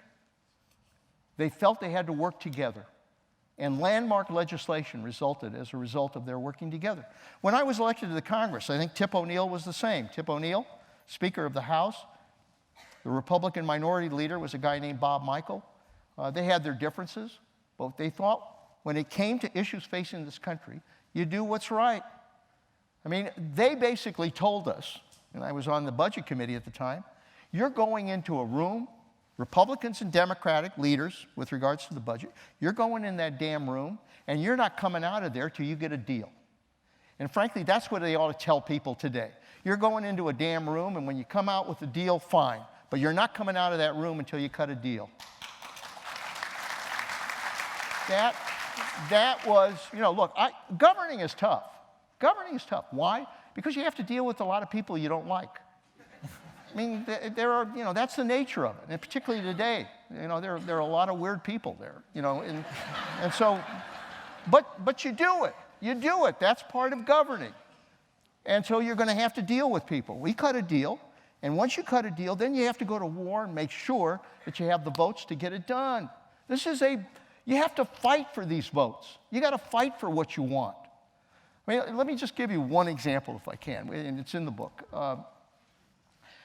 [SPEAKER 2] they felt they had to work together. And landmark legislation resulted as a result of their working together. When I was elected to the Congress, I think Tip O'Neill was the same. Tip O'Neill, Speaker of the House. The Republican minority leader was a guy named Bob Michel. They had their differences, but they thought when it came to issues facing this country, you do what's right. I mean, they basically told us, and I was on the Budget Committee at the time, you're going into a room, Republicans and Democratic leaders with regards to the budget, you're going in that damn room, and you're not coming out of there till you get a deal. And frankly, that's what they ought to tell people today. You're going into a damn room, and when you come out with a deal, fine. But you're not coming out of that room until you cut a deal. That was, you know, look, governing is tough. Governing is tough. Why? Because you have to deal with a lot of people you don't like. I mean, there are, you know, that's the nature of it. And particularly today, you know, there are a lot of weird people there, you know, and so, but you do it. You do it. That's part of governing. And so you're going to have to deal with people. We cut a deal, and once you cut a deal, then you have to go to war and make sure that you have the votes to get it done. You have to fight for these votes. You got to fight for what you want. I mean, let me just give you one example if I can, and it's in the book.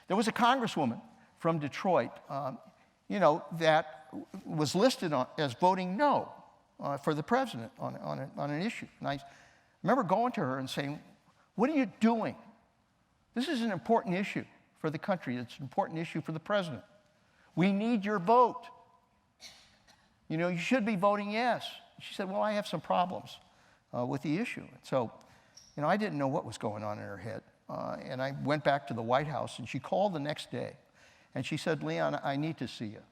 [SPEAKER 2] There was a congresswoman from Detroit, you know, that was listed as voting no for the president on an issue. And I remember going to her and saying, what are you doing? This is an important issue for the country. It's an important issue for the president. We need your vote. You know, you should be voting yes. She said, well, I have some problems with the issue. And so, you know, I didn't know what was going on in her head. And I went back to the White House, and she called the next day. And she said, Leon, I need to see you.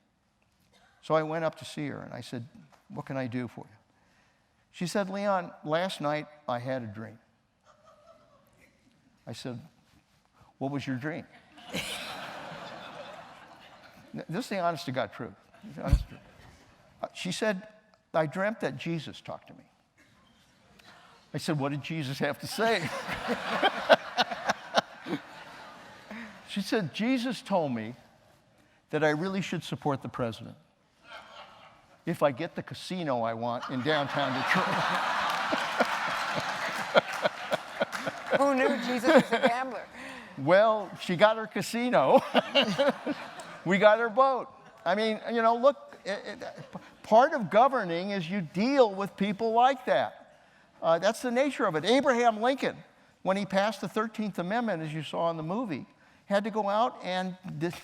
[SPEAKER 2] So I went up to see her, and I said, what can I do for you? She said, Leon, last night I had a dream. I said, what was your dream? This is the honest to God truth. She said, I dreamt that Jesus talked to me. I said, what did Jesus have to say? She said, Jesus told me that I really should support the president if I get the casino I want in downtown Detroit.
[SPEAKER 1] Who knew Jesus was a gambler?
[SPEAKER 2] Well, she got her casino. We got her vote. I mean, you know, look, part of governing is you deal with people like that. That's the nature of it. Abraham Lincoln, when he passed the 13th Amendment, as you saw in the movie, had to go out and,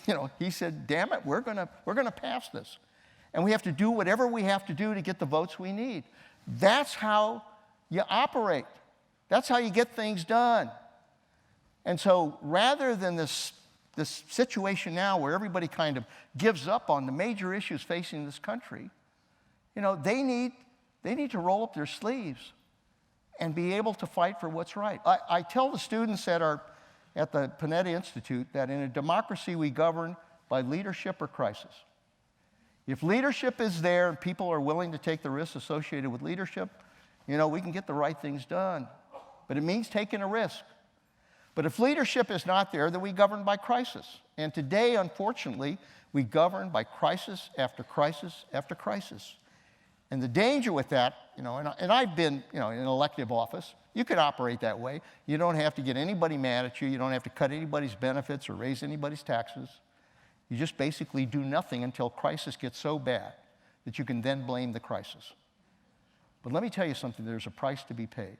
[SPEAKER 2] you know, he said, damn it, we're gonna pass this. And we have to do whatever we have to do to get the votes we need. That's how you operate. That's how you get things done. And so rather than this situation now where everybody kind of gives up on the major issues facing this country, you know, they need to roll up their sleeves and be able to fight for what's right. I tell the students at at the Panetta Institute that in a democracy we govern by leadership or crisis. If leadership is there and people are willing to take the risks associated with leadership, we can get the right things done. But it means taking a risk. But if leadership is not there, then we govern by crisis. And today, unfortunately, we govern by crisis after crisis after crisis. And the danger with that, and I've been, in an elective office, you can operate that way. You don't have to get anybody mad at you. You don't have to cut anybody's benefits or raise anybody's taxes. You just basically do nothing until crisis gets so bad that you can then blame the crisis. But let me tell you something, there's a price to be paid.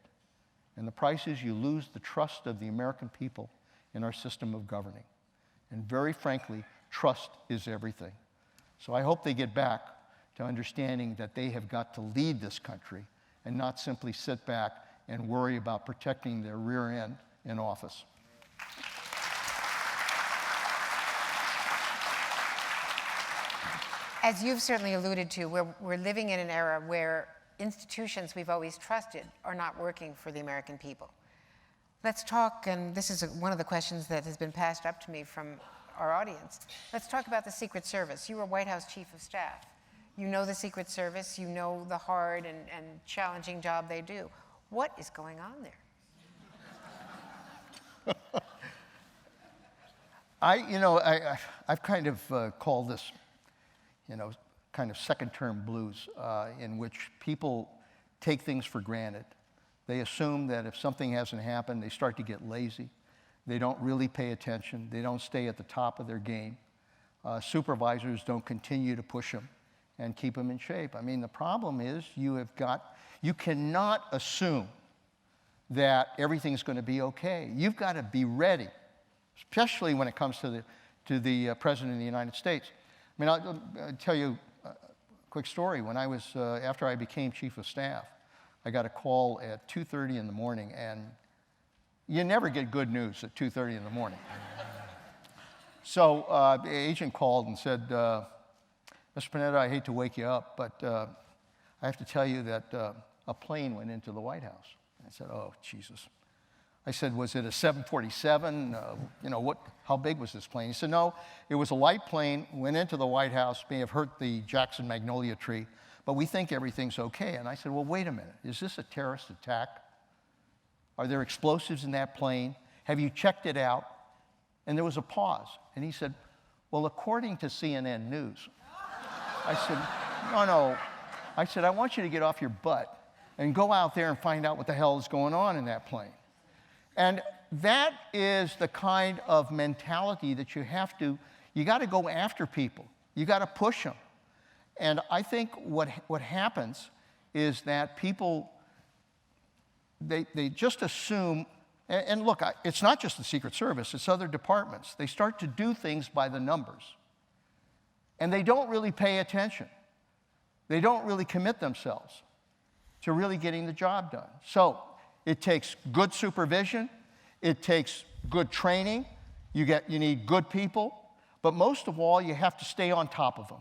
[SPEAKER 2] And the price is you lose the trust of the American people in our system of governing. And very frankly, trust is everything. So I hope they get back to understanding that they have got to lead this country and not simply sit back and worry about protecting their rear end in office.
[SPEAKER 1] As you've certainly alluded to, we're living in an era where institutions we've always trusted are not working for the American people. Let's talk, and this is one of the questions that has been passed up to me from our audience. Let's talk about the Secret Service. You were White House Chief of Staff. You know the Secret Service. You know the hard and challenging job they do. What is going on there?
[SPEAKER 2] I've kind of called this, kind of second-term blues, in which people take things for granted. They assume that if something hasn't happened, they start to get lazy. They don't really pay attention. They don't stay at the top of their game. Supervisors don't continue to push them and keep them in shape. I mean, the problem is you cannot assume that everything's going to be okay. You've got to be ready, especially when it comes to the President of the United States. I mean, I'll tell you a quick story. When I was, after I became Chief of Staff, I got a call at 2:30 in the morning, and you never get good news at 2:30 in the morning. So the agent called and said, Mr. Panetta, I hate to wake you up, but I have to tell you that a plane went into the White House. I said, oh, Jesus. I said, was it a 747? How big was this plane? He said, no, it was a light plane, went into the White House, may have hurt the Jackson magnolia tree, but we think everything's okay. And I said, well, wait a minute. Is this a terrorist attack? Are there explosives in that plane? Have you checked it out? And there was a pause. And he said, well, according to CNN News. I said, no. I said, I want you to get off your butt and go out there and find out what the hell is going on in that plane. And that is the kind of mentality that you got to go after people. You got to push them. And I think what happens is that people, they just assume, and look, it's not just the Secret Service, it's other departments. They start to do things by the numbers. And they don't really pay attention. They don't really commit themselves to really getting the job done. So it takes good supervision. It takes good training. You need good people. But most of all, you have to stay on top of them.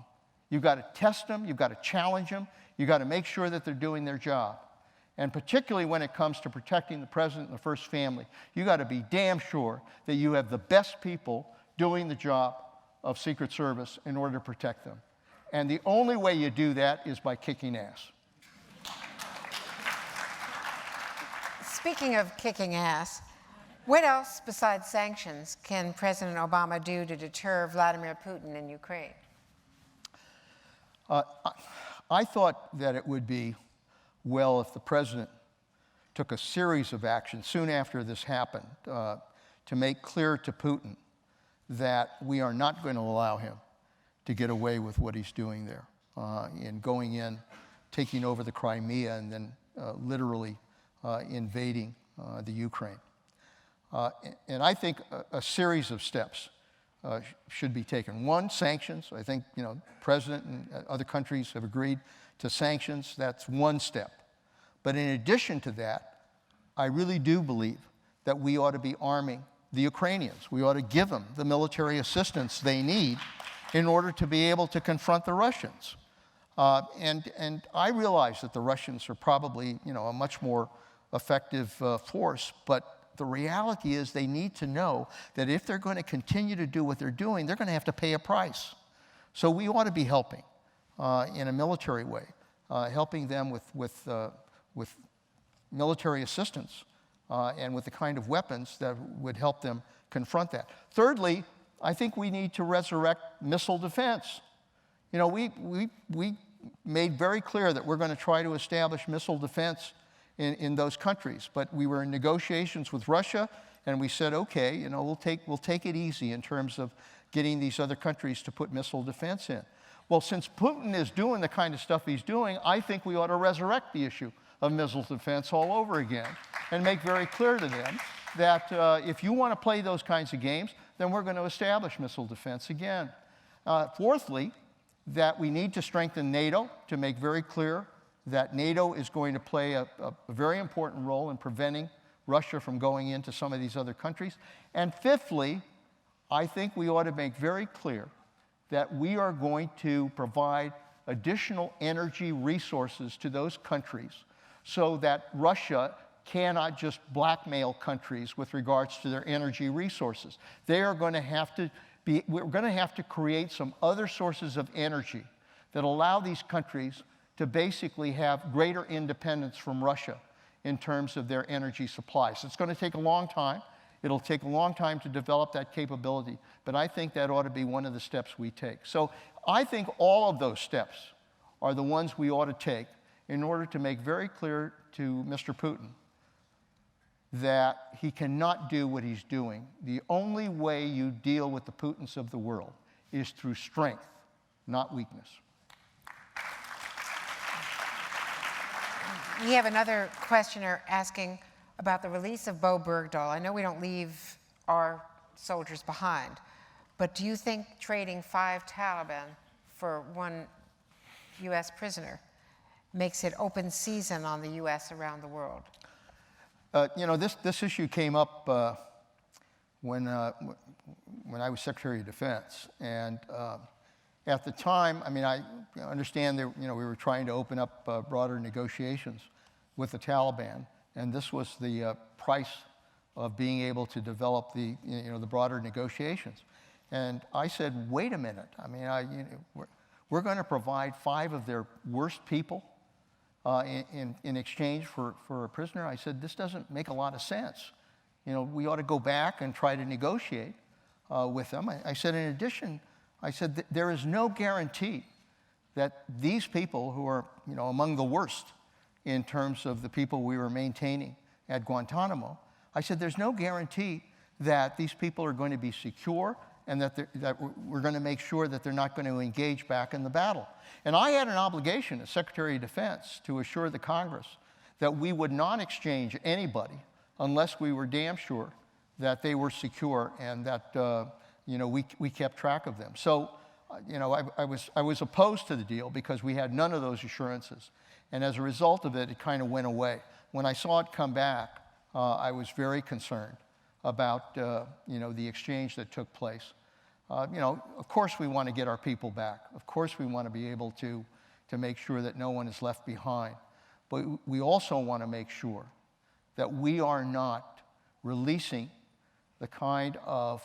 [SPEAKER 2] You've got to test them. You've got to challenge them. You've got to make sure that they're doing their job. And particularly when it comes to protecting the president and the first family, you've got to be damn sure that you have the best people doing the job of Secret Service in order to protect them. And the only way you do that is by kicking ass.
[SPEAKER 1] Speaking of kicking ass, what else besides sanctions can President Obama do to deter Vladimir Putin in Ukraine?
[SPEAKER 2] I thought that it would be well if the president took a series of actions soon after this happened to make clear to Putin that we are not going to allow him to get away with what he's doing there in going in, taking over the Crimea, and then literally invading the Ukraine. And I think a series of steps should be taken. One, sanctions. I think the president and other countries have agreed to sanctions. That's one step. But in addition to that, I really do believe that we ought to be arming the Ukrainians. We ought to give them the military assistance they need in order to be able to confront the Russians. And I realize that the Russians are probably a much more effective force, but the reality is they need to know that if they're going to continue to do what they're doing, they're going to have to pay a price. So we ought to be helping in a military way, helping them with military assistance and with the kind of weapons that would help them confront that. Thirdly, I think we need to resurrect missile defense. You know, we made very clear that we're going to try to establish missile defense in those countries, but we were in negotiations with Russia, and we said, okay, you know, we'll take it easy in terms of getting these other countries to put missile defense in. Well, since Putin is doing the kind of stuff he's doing, I think we ought to resurrect the issue of missile defense all over again and make very clear to them that if you want to play those kinds of games, then we're going to establish missile defense again. Fourthly, that we need to strengthen NATO to make very clear that NATO is going to play a very important role in preventing Russia from going into some of these other countries. And fifthly, I think we ought to make very clear that we are going to provide additional energy resources to those countries so that Russia cannot just blackmail countries with regards to their energy resources. They are going to have to we're going to have to create some other sources of energy that allow these countries to basically have greater independence from Russia in terms of their energy supplies. It's going to take a long time. It'll take a long time to develop that capability, but I think that ought to be one of the steps we take. So I think all of those steps are the ones we ought to take in order to make very clear to Mr. Putin that he cannot do what he's doing. The only way you deal with the Putins of the world is through strength, not weakness.
[SPEAKER 1] We have another questioner asking about the release of Bergdahl. I know we don't leave our soldiers behind, but do you think trading 5 Taliban for 1 U.S. prisoner makes it open season on the U.S. around the world?
[SPEAKER 2] You know, this issue came up when I was Secretary of Defense, and at the time, I mean, I understand that we were trying to open up broader negotiations with the Taliban, and this was the price of being able to develop the broader negotiations. And I said, wait a minute. I mean, we're going to provide 5 of their worst people in exchange for a prisoner. I said, this doesn't make a lot of sense. You know, we ought to go back and try to negotiate with them. I said, in addition, I said, there is no guarantee that these people who are, among the worst in terms of the people we were maintaining at Guantanamo, I said, there's no guarantee that these people are going to be secure and that we're going to make sure that they're not going to engage back in the battle. And I had an obligation as Secretary of Defense to assure the Congress that we would not exchange anybody unless we were damn sure that they were secure and that we kept track of them. So I was opposed to the deal because we had none of those assurances. And as a result of it, it kind of went away. When I saw it come back, I was very concerned about the exchange that took place. Of course we want to get our people back. Of course we want to be able to make sure that no one is left behind. But we also want to make sure that we are not releasing the kind of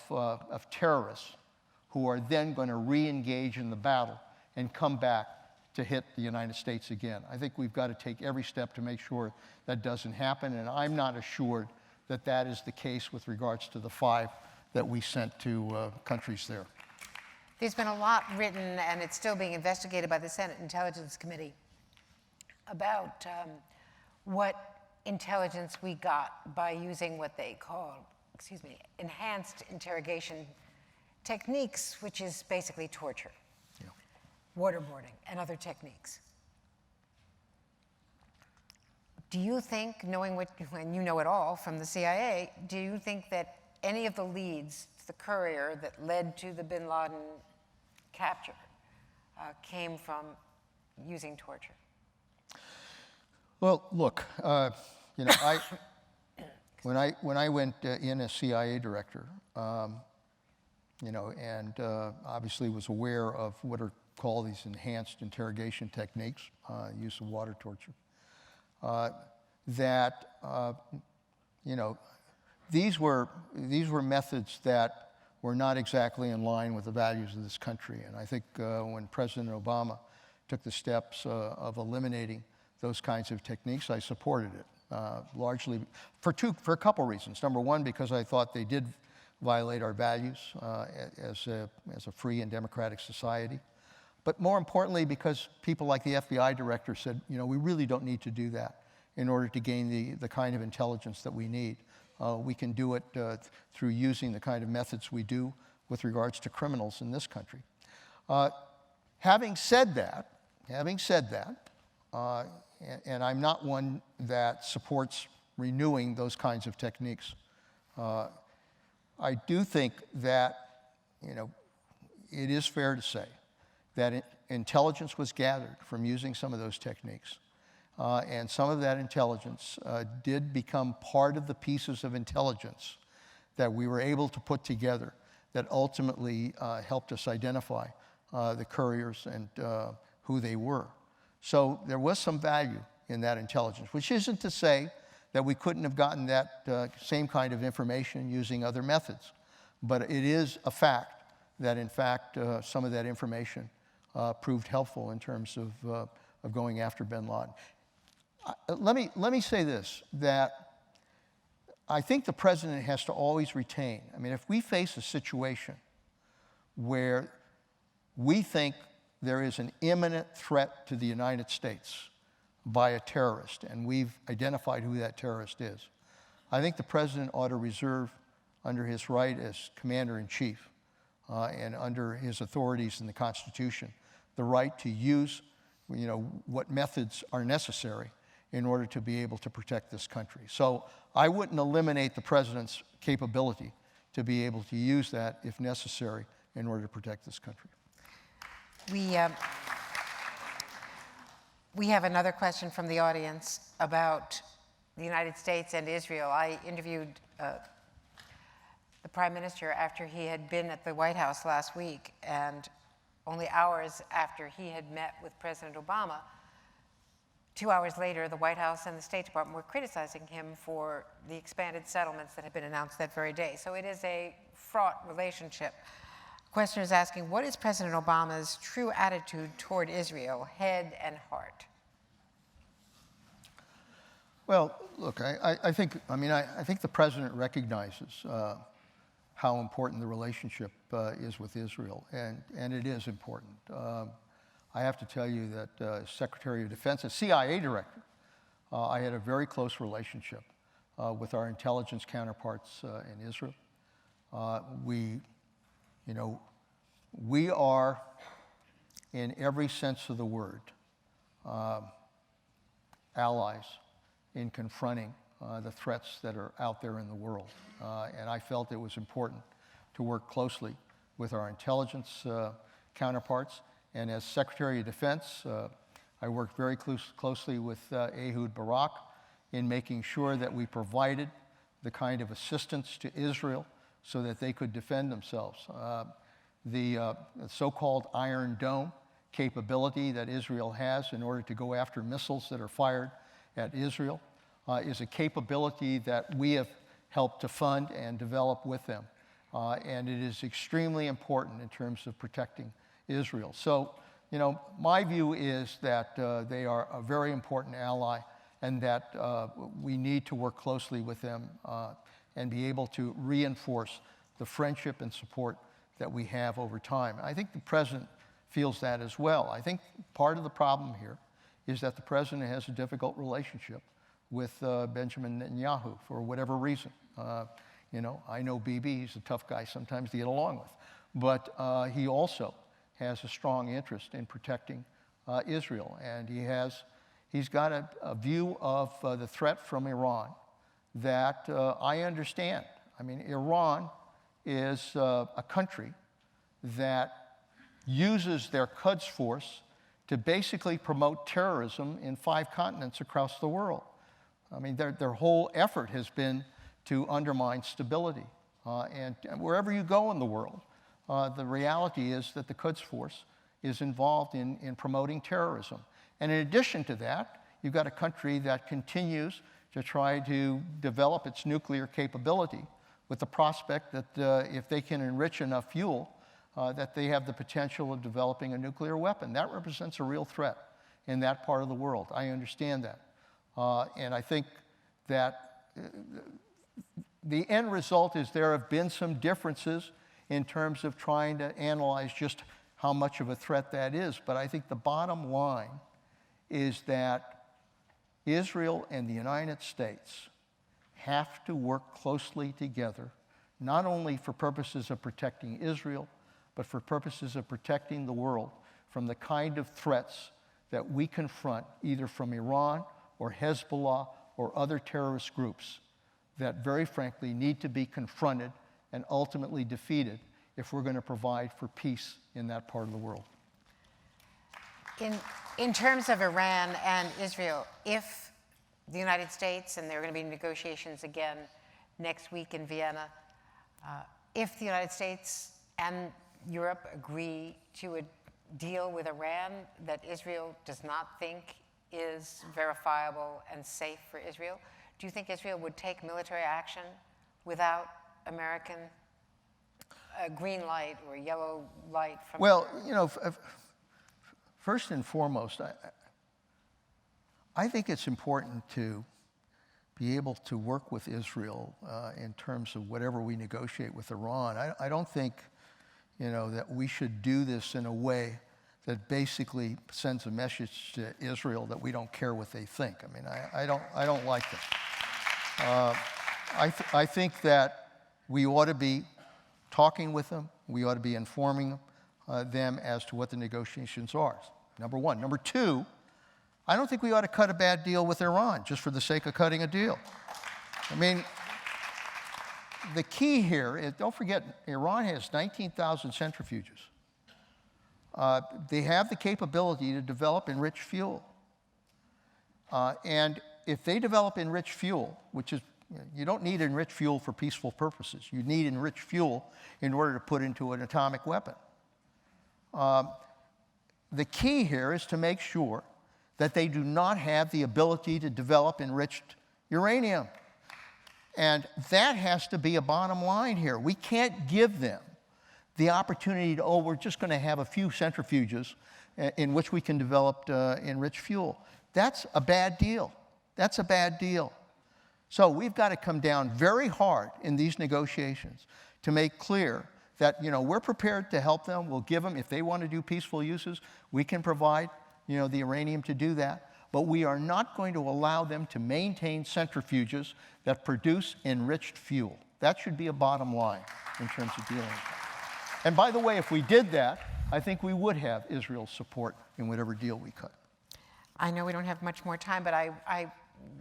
[SPEAKER 2] terrorists who are then going to re-engage in the battle and come back to hit the United States again. I think we've got to take every step to make sure that doesn't happen, and I'm not assured that that is the case with regards to the 5 that we sent to countries there.
[SPEAKER 1] There's been a lot written, and it's still being investigated by the Senate Intelligence Committee about what intelligence we got by using what they call, enhanced interrogation techniques, which is basically torture, waterboarding, and other techniques. Do you think, knowing when you know it all from the CIA, do you think that any of the leads to the courier that led to the Bin Laden capture came from using torture?
[SPEAKER 2] Well, look, when I went in as CIA director, and obviously was aware of what are called these enhanced interrogation techniques, use of water torture, these were methods that were not exactly in line with the values of this country. And I think when President Obama took the steps of eliminating those kinds of techniques, I supported it, largely for a couple reasons. Number one, because I thought they did violate our values as a free and democratic society. But more importantly, because people like the FBI director said, you know, we really don't need to do that in order to gain the kind of intelligence that we need. We can do it through using the kind of methods we do with regards to criminals in this country. Having said that, and I'm not one that supports renewing those kinds of techniques, I do think that, you know, it is fair to say that intelligence was gathered from using some of those techniques. And some of that intelligence did become part of the pieces of intelligence that we were able to put together that ultimately helped us identify the couriers and who they were. So there was some value in that intelligence, which isn't to say that we couldn't have gotten that same kind of information using other methods. But it is a fact that, in fact, some of that information proved helpful in terms of going after bin Laden. Let me say this, that I think the president has to always retain. I mean, if we face a situation where we think there is an imminent threat to the United States by a terrorist, and we've identified who that terrorist is, I think the president ought to reserve, under his right as commander-in-chief and under his authorities in the Constitution, the right to use, you know, what methods are necessary in order to be able to protect this country. So I wouldn't eliminate the president's capability to be able to use that if necessary in order to protect this country.
[SPEAKER 1] We have another question from the audience about the United States and Israel. I interviewed the Prime Minister after he had been at the White House last week, and only hours after he had met with President Obama, 2 hours later, the White House and the State Department were criticizing him for the expanded settlements that had been announced that very day. So it is a fraught relationship. The questioner is asking, what is President Obama's true attitude toward Israel, head and heart?
[SPEAKER 2] Well, look, I think the president recognizes how important the relationship is with Israel, and it is important. I have to tell you that as Secretary of Defense, as CIA director, I had a very close relationship with our intelligence counterparts in Israel. We are, in every sense of the word, allies in confronting the threats that are out there in the world. And I felt it was important to work closely with our intelligence counterparts. And as Secretary of Defense, I worked very closely with Ehud Barak in making sure that we provided the kind of assistance to Israel so that they could defend themselves. The so-called Iron Dome capability that Israel has in order to go after missiles that are fired at Israel is a capability that we have helped to fund and develop with them. And it is extremely important in terms of protecting Israel. So, you know, my view is that they are a very important ally and that we need to work closely with them and be able to reinforce the friendship and support that we have over time. I think the president feels that as well. I think part of the problem here is that the president has a difficult relationship with Benjamin Netanyahu for whatever reason. You know, I know Bibi, he's a tough guy sometimes to get along with. But he also has a strong interest in protecting Israel. And he's got a view of the threat from Iran that I understand. I mean, Iran is a country that uses their Quds force to basically promote terrorism in 5 continents across the world. I mean, their whole effort has been to undermine stability. And wherever you go in the world, the reality is that the Quds force is involved in promoting terrorism. And in addition to that, you've got a country that continues to try to develop its nuclear capability with the prospect that if they can enrich enough fuel, that they have the potential of developing a nuclear weapon. That represents a real threat in that part of the world. I understand that. And I think that the end result is there have been some differences in terms of trying to analyze just how much of a threat that is. But I think the bottom line is that Israel and the United States have to work closely together, not only for purposes of protecting Israel, but for purposes of protecting the world from the kind of threats that we confront either from Iran or Hezbollah or other terrorist groups that very frankly need to be confronted and ultimately defeated if we're going to provide for peace in that part of the world.
[SPEAKER 1] In terms of Iran and Israel, if the United States, and there are going to be negotiations again next week in Vienna, if the United States and Europe agree to a deal with Iran that Israel does not think is verifiable and safe for Israel, do you think Israel would take military action without American green light or yellow light from?
[SPEAKER 2] Well, you know, first and foremost, I think it's important to be able to work with Israel in terms of whatever we negotiate with Iran. I don't think, you know, that we should do this in a way that basically sends a message to Israel that we don't care what they think. I mean, I don't like that. I think that we ought to be talking with them. We ought to be informing them as to what the negotiations are. Number one. Number two, I don't think we ought to cut a bad deal with Iran just for the sake of cutting a deal. I mean, the key here is, don't forget, Iran has 19,000 centrifuges. They have the capability to develop enriched fuel. And if they develop enriched fuel, which is, you don't need enriched fuel for peaceful purposes. You need enriched fuel in order to put into an atomic weapon. The key here is to make sure that they do not have the ability to develop enriched uranium. And that has to be a bottom line here. We can't give them the opportunity to, we're just going to have a few centrifuges in which we can develop enriched fuel. That's a bad deal. That's a bad deal. So we've got to come down very hard in these negotiations to make clear that, you know, we're prepared to help them. We'll give them, if they want to do peaceful uses, we can provide, you know, the uranium to do that. But we are not going to allow them to maintain centrifuges that produce enriched fuel. That should be a bottom line in terms of dealing with that. And by the way, if we did that, I think we would have Israel's support in whatever deal we cut.
[SPEAKER 1] I know we don't have much more time, but I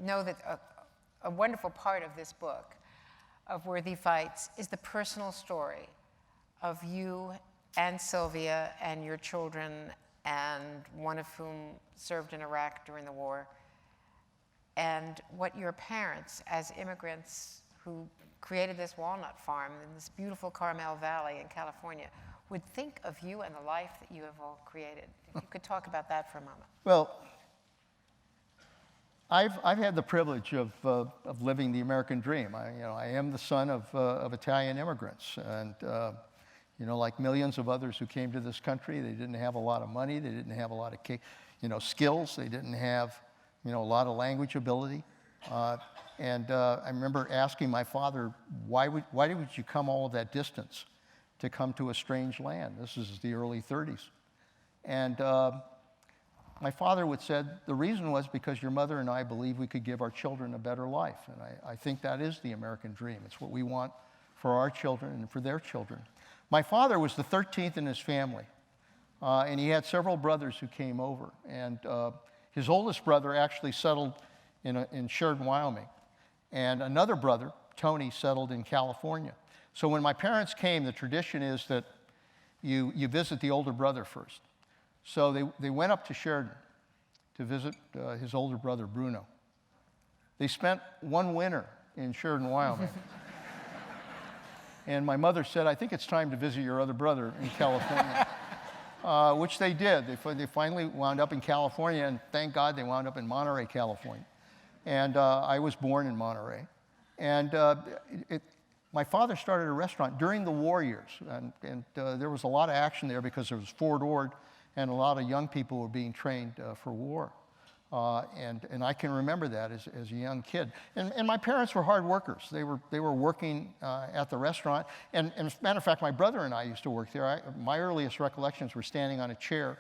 [SPEAKER 1] know that a wonderful part of this book, of Worthy Fights, is the personal story of you and Sylvia and your children, and one of whom served in Iraq during the war, and what your parents, as immigrants who created this walnut farm in this beautiful Carmel Valley in California, would think of you and the life that you have all created. If you could talk about that for a moment.
[SPEAKER 2] Well, I've had the privilege of living the American dream. I am the son of Italian immigrants, and like millions of others who came to this country, they didn't have a lot of money, they didn't have a lot of skills, they didn't have a lot of language ability. And I remember asking my father, why would you come all of that distance to come to a strange land? This is the early 30s. And my father would say, the reason was because your mother and I believe we could give our children a better life. And I think that is the American dream. It's what we want for our children and for their children. My father was the 13th in his family, and he had several brothers who came over. And his oldest brother actually settled in Sheridan, Wyoming. And another brother, Tony, settled in California. So when my parents came, the tradition is that you visit the older brother first. So they went up to Sheridan to visit his older brother, Bruno. They spent one winter in Sheridan, Wyoming. And my mother said, I think it's time to visit your other brother in California, which they did. They finally wound up in California, and thank God they wound up in Monterey, California. And I was born in Monterey. And my father started a restaurant during the war years. And there was a lot of action there because there was Fort Ord, and a lot of young people were being trained for war. And I can remember that as a young kid. And my parents were hard workers. They were working at the restaurant. And as a matter of fact, my brother and I used to work there. My earliest recollections were standing on a chair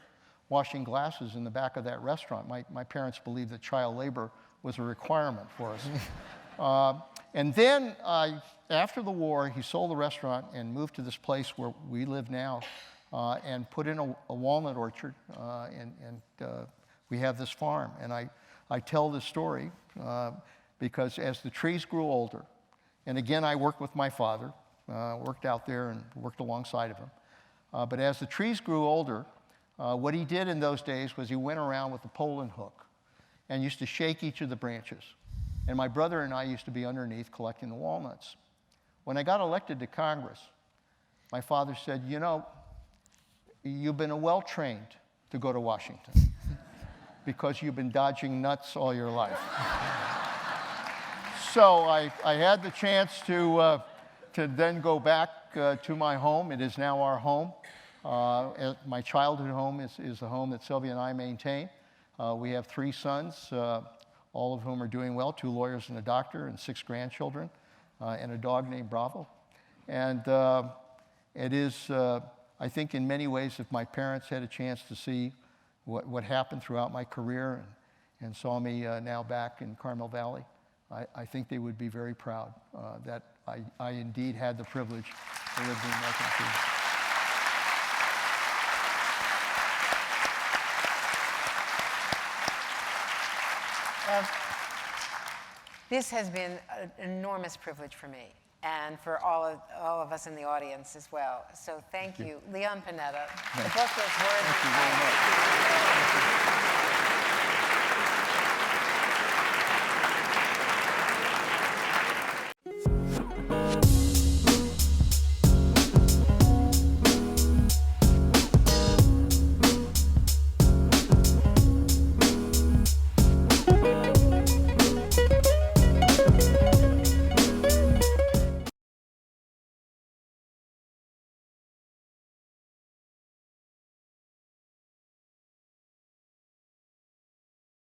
[SPEAKER 2] washing glasses in the back of that restaurant. My parents believed that child labor was a requirement for us. And then after the war, he sold the restaurant and moved to this place where we live now and put in a walnut orchard. And we have this farm. And I tell this story because as the trees grew older, and again, I worked with my father, worked out there and worked alongside of him. But as the trees grew older, what he did in those days was he went around with a pole and hook and used to shake each of the branches. And my brother and I used to be underneath collecting the walnuts. When I got elected to Congress, my father said, you know, you've been well-trained to go to Washington because you've been dodging nuts all your life. So I had the chance to then go back to my home. It is now our home. My childhood home is the home that Sylvia and I maintain. We have 3 sons, all of whom are doing well, 2 lawyers and a doctor, and 6 grandchildren, and a dog named Bravo. And it is, I think in many ways, if my parents had a chance to see what happened throughout my career and saw me now back in Carmel Valley, I think they would be very proud that I indeed had the privilege to live the American dream.
[SPEAKER 1] This has been an enormous privilege for me and for all of us in the audience as well. So thank you. Leon Panetta. The book is worthy.